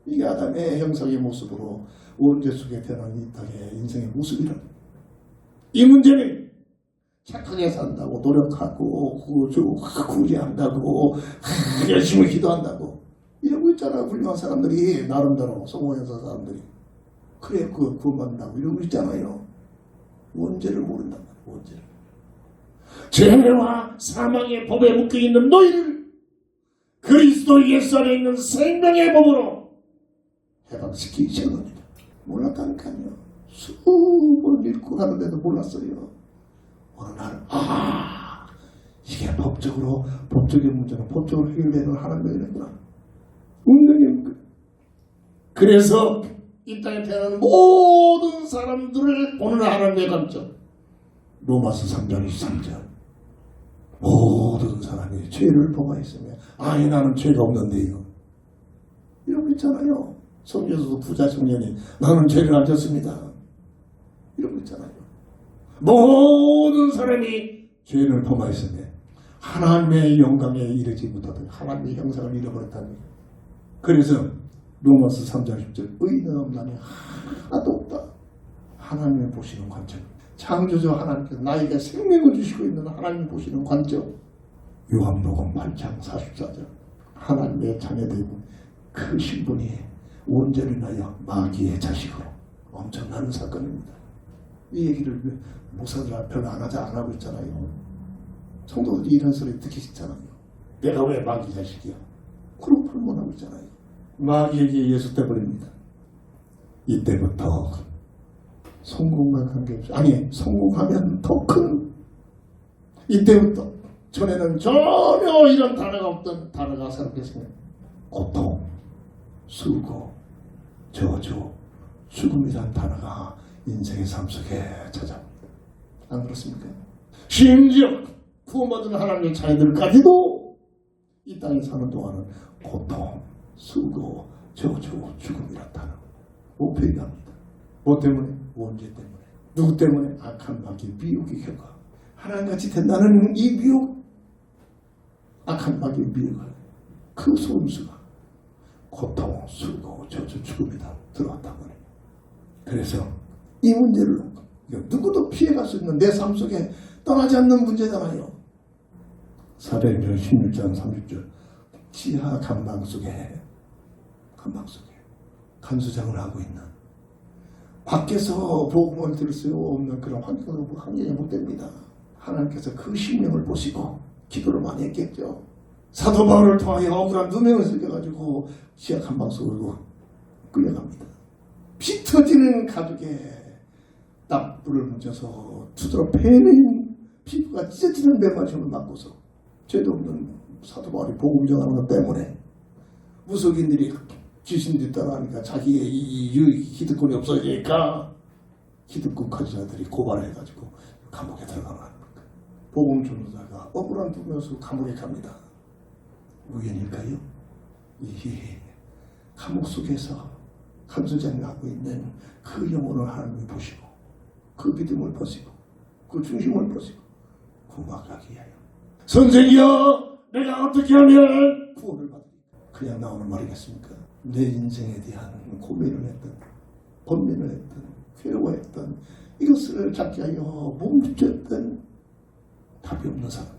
C: 이게 아담의 형상의 모습으로 원죄 속에 태어난 이 땅의 인생의 모습이랍니다. 이 문제는 착하게 산다고 노력하고 구제한다고 열심히 기도한다고 이러고 있잖아요. 훌륭한 사람들이 나름대로 성공해서 사람들이 그래 구원받는다고 이러고 있잖아요. 원죄를 모른단 말이에요. 원죄를. 죄와 사망의 법에 묶여있는 너희를 그리스도 예수 안에 있는 생명의 법으로 해방시키시는 겁니다. 몰랐다니까요. 수번 읽고 가는데도 몰랐어요. 어느 날 이게 법적인 문제는 법적으로 해결되는 하나님의 은혜구나. 운명의 그래서 이 땅에 태어나는 모든 사람들을 보는 하나님의 관점. 로마서 3장 23절. 모든 사람이 죄를 범하였으며 나는 죄가 없는데 이러고 있잖아요. 성경에서도 부자 청년이 나는 죄를 안 졌습니다. 이러고 있잖아요. 모든 사람이 죄를 범하였으며 하나님의 영광에 이르지 못하던 하나님의 형상을 잃어버렸다니. 그래서 로마서 3장 10절 의인은 없나니 하나도 없다. 하나님을 보시는 관점. 창조주 하나님께서 나에게 생명을 주시고 있는 하나님을 보시는 관점. 요한복음 8장 44절 하나님의 자녀되고 그 신분이 원죄를 인하여 마귀의 자식으로 엄청난 사건입니다. 이 얘기를 목사들 별로 안 하고 있잖아요. 성도들이 이런 소리 듣기 싫잖아요. 내가 왜 마귀 자식이야? 그런 불문하고 있잖아요. 마귀에게 예수 떼버립니다. 이때부터 성공과 관계없이 성공하면 더 큰 이때부터 전에는 전혀 이런 단어가 없던 단어가 새롭게 생겨. 고통, 수고, 저주, 죽음이란 단어가 인생의 삶 속에 찾아옵니다. 안 그렇습니까? 심지어 구원받은 하나님의 자녀들까지도 이 땅에 사는 동안은 고통, 수고, 저주, 죽음이란 단어 못 회개합니다. 뭐 때문에? 원죄 때문에. 누구 때문에? 악한 마귀 미혹의 결과. 하나님같이 된다는 이 미혹, 악한 마귀의 미혹을 그 소음수가 고통, 수고, 저주, 죽음이다 들어왔단 말이에요. 그래서 이 문제를 누구도 피해갈 수 있는 내 삶 속에 떠나지 않는 문제잖아요. 사도행전 16장 30절 지하 감방 속에 간수장을 하고 있는 밖에서 복음을 들을 수 없는 그런 환경에 못 됩니다. 하나님께서 그 심령을 보시고 기도를 많이 했겠죠. 사도 바울을 통하여 억울한 누명을 쓰여가지고 지하 감방 속으로 끌려갑니다. 피 터지는 가죽에 땀불을 묻혀서 두드러 패는 피부가 찢어지는 매맞춤을 맞고서 죄도 없는 사도 바울이 복음 전하는 것 때문에 무속인들이 귀신들이 따라하니까 자기의 이 기득권이 없어지니까 기득권 가지자들이 고발해가지고 감옥에 들어가는 거예요. 복음 전도자가 억울한 두면서 감옥에 갑니다. 우연일까요? 이 감옥 속에서 감수장을 하고 있는 그 영혼을 하나님이 보시고 그 믿음을 보시고 그 중심을 보시고 구박하기 위하여 선생이여 내가 어떻게 하면 구원을 받으리까? 그냥 나오는 말이겠습니까? 내 인생에 대한 고민을 했던 번민을 했던 괴로워했던 이것을 잡기 위하여 몸부쳤던 답이 없는 사람,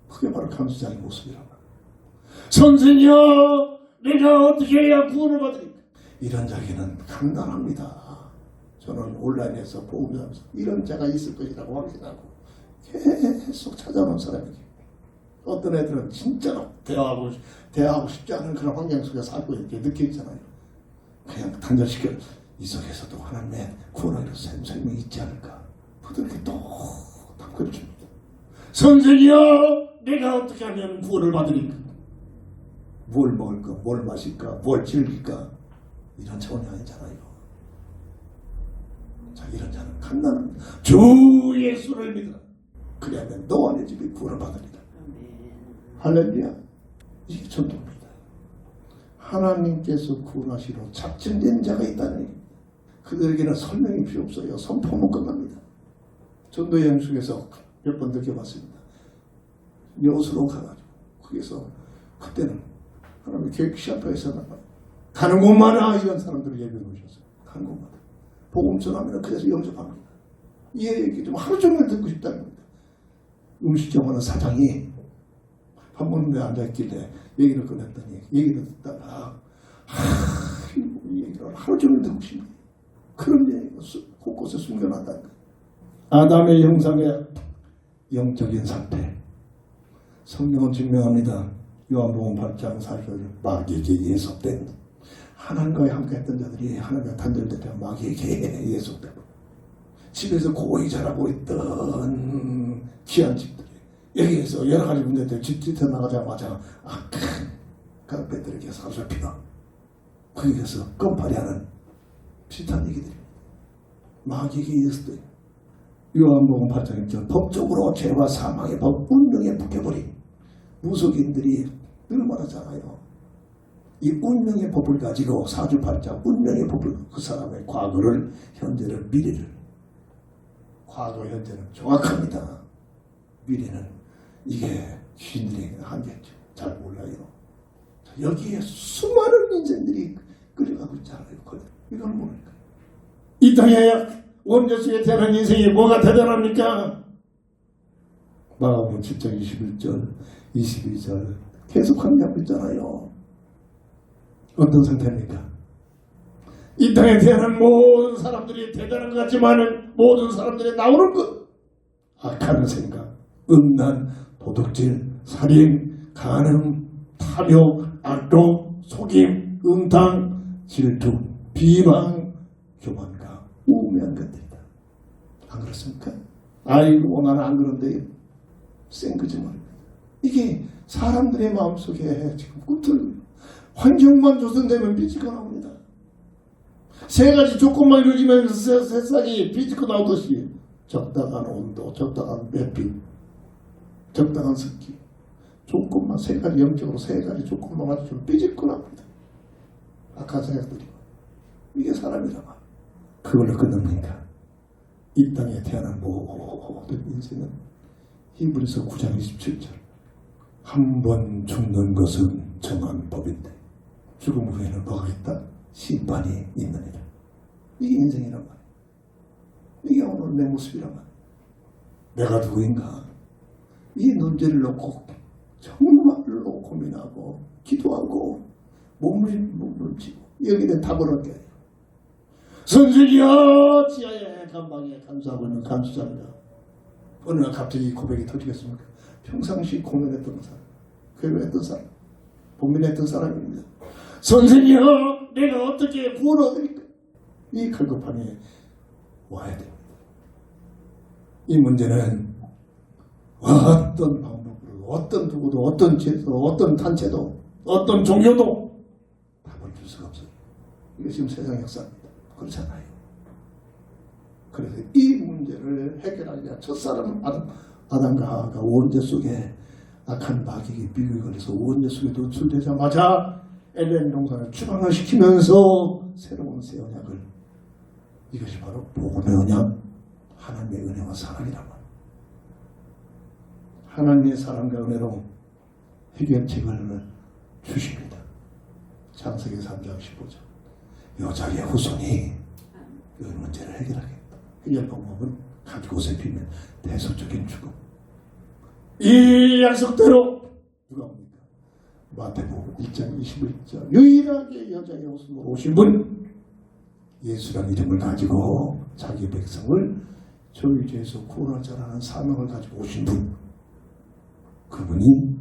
C: 그게 바로 감수장의 모습이란 말이에요. 선생이여 내가 어떻게 해야 구원을 받으리까? 이런 자기는 간단합니다. 저는 온라인에서 복음 전하면서 이런 자가 있을 것이라고 확신하고 계속 찾아오는 사람이에요. 어떤 애들은 진짜로 대화하고 싶지 않은 그런 환경 속에 살고 이렇게 느껴있잖아요. 그냥 단절시켜 이 속에서도 하나님의 구원을 생명이 있지 않을까? 그들에게 또 답글해줍니다. 선생이여 내가 어떻게 하면 구원을 받으리까? 뭘 먹을까? 뭘 마실까? 뭘 즐길까? 이런 차원이 아니잖아요. 자, 이런 자는 간단합니다. 주 예수를 믿으라. 그리하면 너와 내 집이 구원을 받으리라. 할렐루야. 이게 전도입니다. 하나님께서 구원하시러 작정된 자가 있다니 그들에게는 설명이 필요 없어요. 선포만 끝납니다. 전도 여행 중에서 몇 번 느껴봤습니다. 묘수로 가가지고 거기서 그때는 하나님의 계획 시합회에서 가는 곳마다 이런 사람들을 예배해 놓으셨어요. 가는 곳마다 복음 전하면 그래서 영접합니다. 이 얘기 좀 하루 종일 듣고 싶다는 겁니다. 음식점 사장이 한 번에 앉아있길래 얘기를 꺼냈더니 얘기를 듣다가 이 얘기를 하루 종일 듣고 싶네요. 그런 얘기가 곳곳에 숨겨놨다는 거예요. 아담의 형상의 영적인 상태, 성경은 증명합니다. 요한복음 8장 4절 마귀에게 예속된 하나님과 함께했던 자들이 하나님과 단절되면 마귀에게 예속되고 집에서 고이 자라고 있던 귀한 집들이 여기에서 여러 가지 문제들 집짓에 나가자마자 악한 깡패들에게 사로잡히다. 거기에서 껌파리하는 비슷한 얘기들입니다. 마귀에게 예속된 요한복음 8장 1절 법적으로 죄와 사망의 법 운명에 묶여버린 무속인들이 늘 말하잖아요. 이 운명의 법을 가지고 사주팔자 운명의 법을 그 사람의 과거를 현재를 미래를 과거 현재는 정확합니다. 미래는 이게 귀신들에게 한계죠. 잘 몰라요. 여기에 수많은 인생들이 끌려가고 있잖아요. 이걸 모르니까. 이 땅에 원죄수에 태어난 인생이 뭐가 대단합니까? 마가복음 7장 21절 22절 계속 함께하고 있잖아요. 어떤 상태입니까? 이 땅에 태어난 모든 사람들이 대단한 것 같지만은 모든 사람들이 나오는 것 악한 생각, 음란, 도둑질, 살인, 간음, 탐욕, 악독, 속임, 음탕, 질투, 비방, 교만과 우매한 것들이다. 안 그렇습니까? 아이고 나는 안 그런데요. 생거짓말입니다. 이게 사람들의 마음속에 지금 꿈틀 환경만 조성되면 삐지고 나옵니다. 세 가지 조건만 이루어지면 새싹이 삐지고 나오듯이 적당한 온도, 적당한 햇빛, 적당한 습기 조건만 세 가지 영적으로 세 가지 조건만 맞추면 삐지고 나옵니다. 악한 생각들이 이게 사람이란 말. 그걸로 끝납니까? 이 땅에 태어난 모든 인생은 히브리서 9장 27절 한 번 죽는 것은 정한 법인데 죽음 후에는 뭐가 있다? 심판이 있느니라. 이게 인생이란 말이야. 이게 오늘 내 모습이란 말이야. 내가 누구인가? 이 문제를 놓고 정말로 고민하고 기도하고 몸부림치고 여기에 답을 얻게 해요. 선생이여 지하에 감방에 감사하고 있는 감수자입니다. 어느 날 갑자기 고백이 터지겠습니까? 평상시 고민했던 사람, 괴로워했던 사람, 고민했던 사람입니다. 선생이여 내가 어떻게 구원을 얻을까? 이 갈급함이 와야 됩니다. 이 문제는 어떤 방법으로, 어떤 누구도, 어떤 제도, 어떤 단체도, 어떤 종교도 답을 줄 수가 없어요. 이게 지금 세상 역사입니다. 그렇잖아요. 그래서 이 문제를 해결하기 위한 첫사람 아담과 하와가 원죄 속에 악한 마귀에게 비유에 걸려서 원죄 속에 노출되자마자 에덴 동산을 추방을 시키면서 새로운 새 언약을, 이것이 바로 복음의 언약, 하나님의 은혜와 사랑이란 말. 하나님의 사랑과 은혜로 해결책을 주십니다. 창세기 3장 15절. 여자의 후손이 이 문제를 해결하겠다. 해결 방법은 가지고 옷에 피면 대속적인 죽음. 이 약속대로 누가 옵니까? 마태복음 1장 21절. 유일하게 여자의 후손으로 오신 분, 예수라는 이름을 가지고 자기 백성을 저주에서 구원하자라는 사명을 가지고 오신 분, 그분이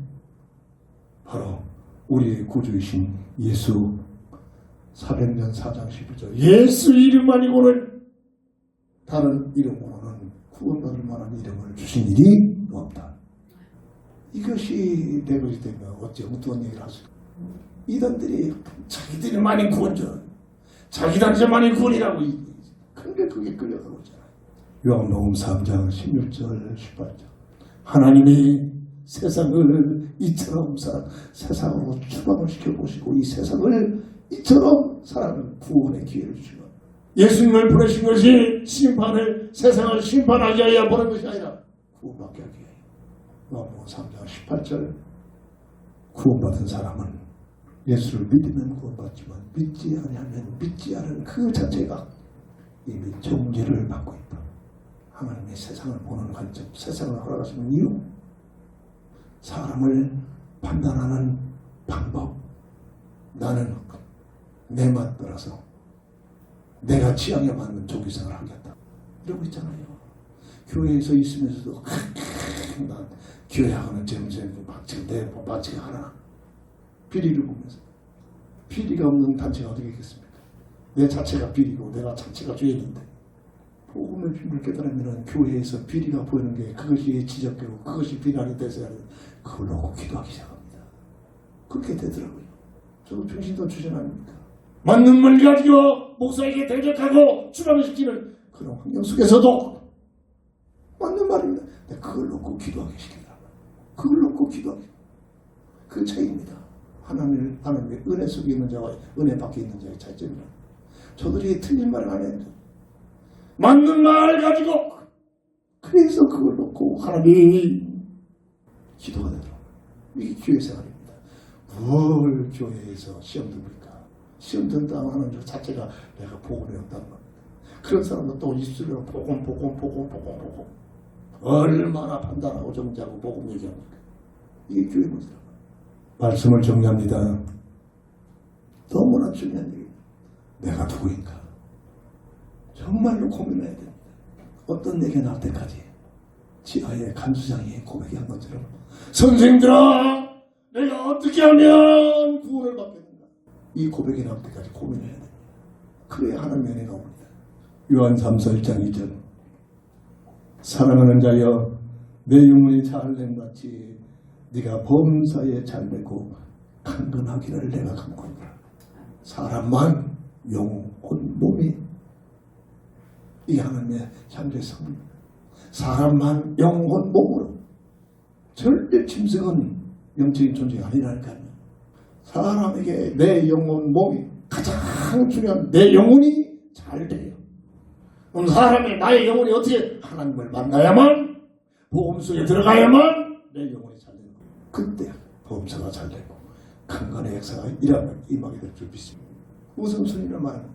C: 바로 우리의 구주이신 예수. 400년 4장 12절. 예수 이름 아니고는 다른 이름으로는 구원받을 만한 이름을 주신 일이 없다. 이것이 내버리 되면 어찌 엉뚱한 얘기를 하세요. 이단들이 자기들만이 구원자, 자기 단체만이 구원이라고, 근데 그게 끌려가고 있잖아요. 요한복음 3장 16절 18절. 하나님이 세상을 이처럼 세상으로 추방을 시켜보시고 이 세상을 이처럼 사람을 구원의 기회를 주시고, 예수님을 보내신 것이 세상을 심판하기 위하여 보낸 것이 아니라 구원받게 하기 위하여. 요한복음 3장 18절. 구원받은 사람은 예수를 믿으면 구원받지만 믿지 아니하면 믿지 않은 그 자체가 이미 정죄를 받고 있다. 하나님의 세상을 보는 관점, 세상을 허락하시는 이유, 사람을 판단하는 방법, 나는 내 맛 따라서 내가 취향에 맞는 종교생활을 하겠다, 이러고 있잖아요. 교회에서 있으면서도 난 교회하고는 점점 내 마치가 하나, 비리를 보면서. 비리가 없는 단체가 어디 있겠습니까? 내 자체가 비리고 내가 자체가 죄인인데, 복음의 비밀을 깨달으면 교회에서 비리가 보이는 게 그것이 지적되고 그것이 비난이 돼서 그걸 놓고 기도하기 시작합니다. 그렇게 되더라고요. 저도 평신도 출신 아닙니까? 맞는 말 가지고 목사에게 대적하고 추방시키는 그런 환경 속에서도 맞는 말입니다. 그걸 놓고 기도하기 시키더라. 그걸 놓고 기도하기. 그 차이입니다. 하나님의 은혜 속에 있는 자와 은혜 밖에 있는 자의 차이점입니다. 저들이 틀린 말을 안 해요. 맞는 말을 가지고, 그래서 그걸 놓고 하나님이 기도가 되더라고요. 이게 교회 생활입니다. 뭘 교회에서 시험 듭니까? 시험 든다고 하는 것 자체가 내가 복음이 없다는 겁니다. 그런 사람은 또 입술로 복음. 얼마나 판단하고 정죄하고 복음 얘기합니까? 이게 교회 문제라고. 말씀을 정리합니다. 너무나 중요한 얘기입니다. 내가 누구인가? 정말로 고민해야 됩니다. 어떤 얘기 나올 때까지 지하의 간수장이 고백한 것처럼, 선생들아, 내가 어떻게 하면 구원을 받겠는가? 이 고백이 나올 때까지 고민해야 됩니다. 그래야 하나님의 은혜가 옵니다. 요한 3서 1장 2절. 사랑하는 자여, 내 영혼이 잘됨같이 네가 범사에 잘되고 강건하기를 내가 간구하노라. 사람만 영혼 몸이, 이 하나님의 창조의 성립입니다. 사람만 영혼 몸으로. 절대 짐승은 영적인 존재가 아니라니까요. 사람에게 내 영혼 몸이 가장 중요한, 내 영혼이 잘 돼요. 그럼 나의 영혼이 어떻게 하나님을 만나야만, 복음 속에 들어가야만 내 영혼이 잘 되고, 그때 범사가 잘 되고 강건의 역사가 임하게 될 줄 믿습니다. 우선순위를 말합니다.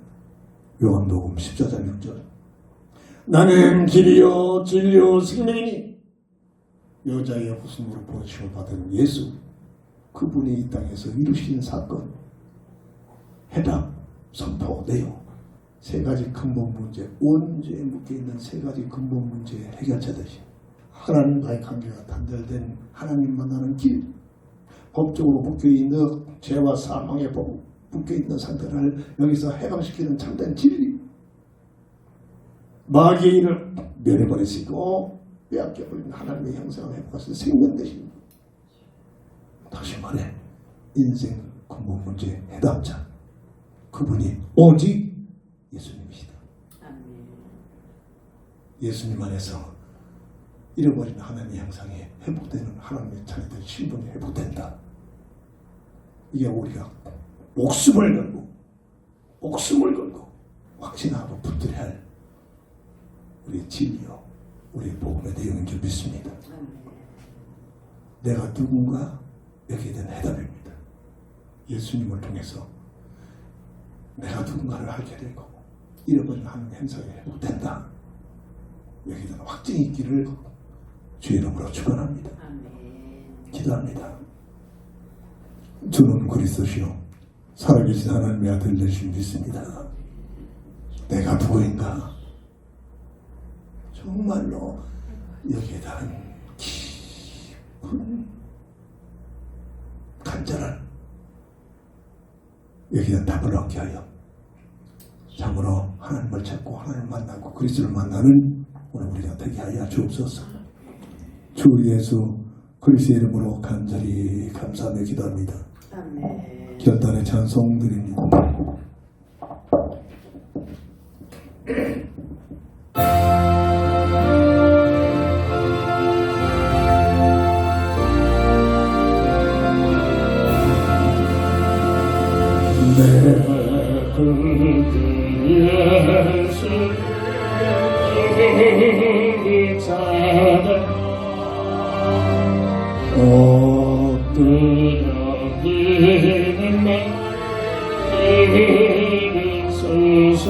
C: 요한복음 14장 6절. 나는 길이요 진리요 생명이니, 여자의 후손으로 보내심을 받은 예수, 그분이 이 땅에서 이루신 사건, 해답, 선포, 내용, 세 가지 근본 문제, 원죄에 묶여있는 세 가지 근본 문제의 해결자 되신, 하나님과의 관계가 단절된 하나님 만나는 길, 법적으로 묶여있는 죄와 사망의 법 묶여있는 상태를 여기서 해방시키는 참된 진리, 마귀의 일을 멸해버리시고 빼앗겨버린 하나님의 형상을 회복하셔서 생명 되신 다시 말해 인생 근본 문제 해답자 그분이 오직 예수님이시다. 예수님 안에서 잃어버린 하나님의 형상이 회복되는 하나님의 자녀들 신분이 회복된다. 이게 우리가 목숨을 걸고 확신하고 붙들어야 할 우리의 진리요 우리의 복음의 내용인 줄 믿습니다. 내가 누군가 여기에 대한 해답입니다. 예수님을 통해서 내가 누군가를 알게 될 거고 잃어버린 하나님의 형상이 회복된다. 여기에 대한 확증이 있기를 주의 이름으로 축원합니다. 기도합니다. 주는 그리스도시요 살아계신 하나님의 아들 되신 믿습니다. 내가 누구인가 정말로 여기에 대한 깊은 간절한 여기에 대한 답을 얻게 하여 참으로 하나님을 찾고 하나님을 만나고 그리스도를 만나는 오늘 우리가 되게 하여 주옵소서. 주 예수 그리스도의 이름으로 간절히 감사하며 기도합니다. 결단의 찬송 드립니다.
B: 내 예수 찾아 엎드려지는 내 소설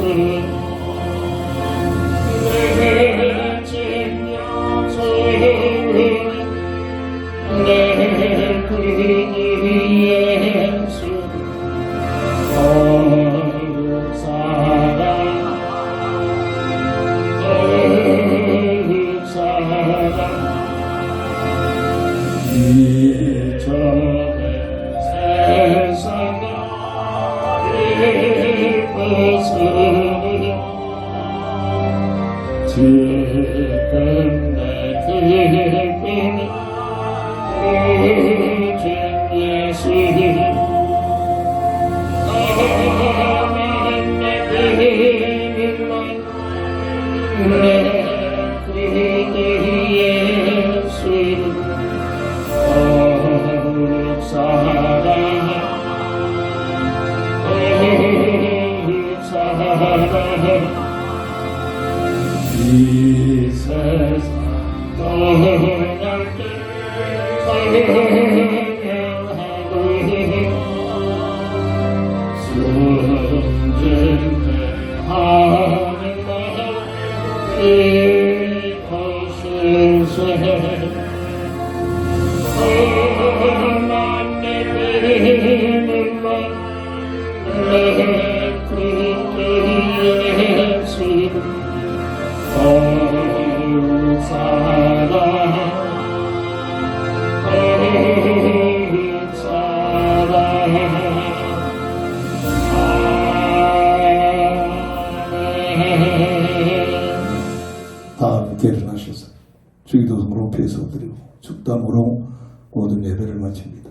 B: 내 진영 소리 내 예수 지금 내 기쁨이 오직 예수님 나만 내 믿음만 내 구주 예수님 거룩 사랑해 거룩 사랑해 이 세상 떠날 때 사랑하고 순진해 하는 마음 이것을 난 내 믿음만 내 구주 예수
C: 다 함께 일어나셔서 주기도성으로 배수 드리고 축담으로 모든 예배를 마칩니다.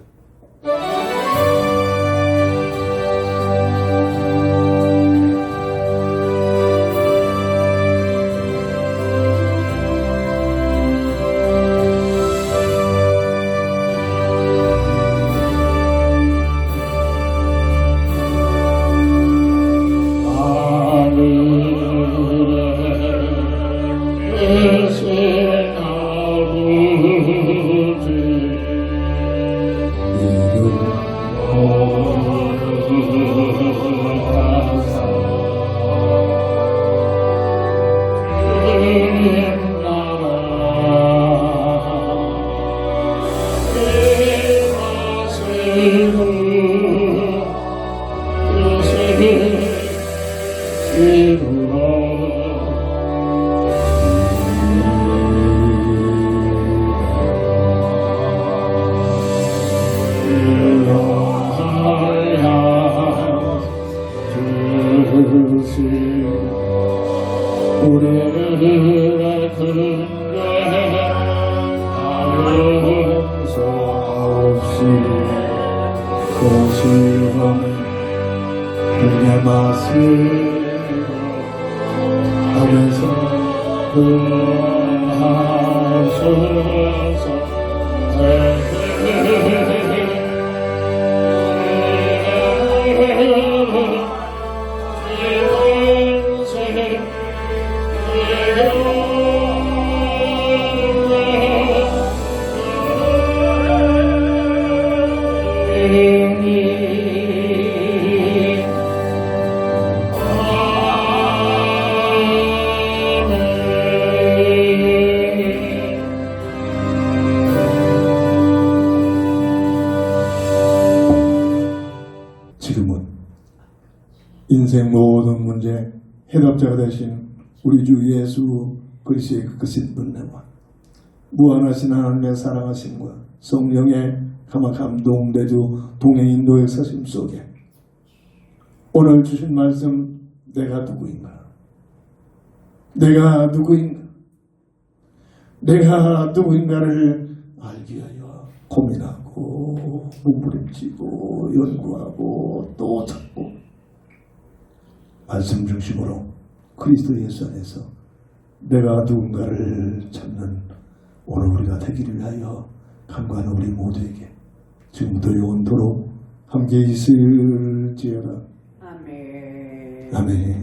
C: 소시원 그의 맛을 하면서 지금은 인생 모든 문제 해답자가 되신 우리 주 예수 그리스도의 그 크신 은혜와 무한하신 하나님의 사랑하심과 성령의 감동대주 동행 인도의 서심 속에 오늘 주신 말씀 내가 누구인가? 내가 누구인가? 내가 누구인가를 알기 위하여 고민하고 몸부림치고 연구하고 또 찾고 말씀 중심으로 그리스도 예수 안에서 내가 누군가를 찾는 오늘 우리가 되기를 위하여 간구하는 우리 모두에게 지금부터 영원토록 함께 있을지어다.
B: 아멘.
C: 아멘.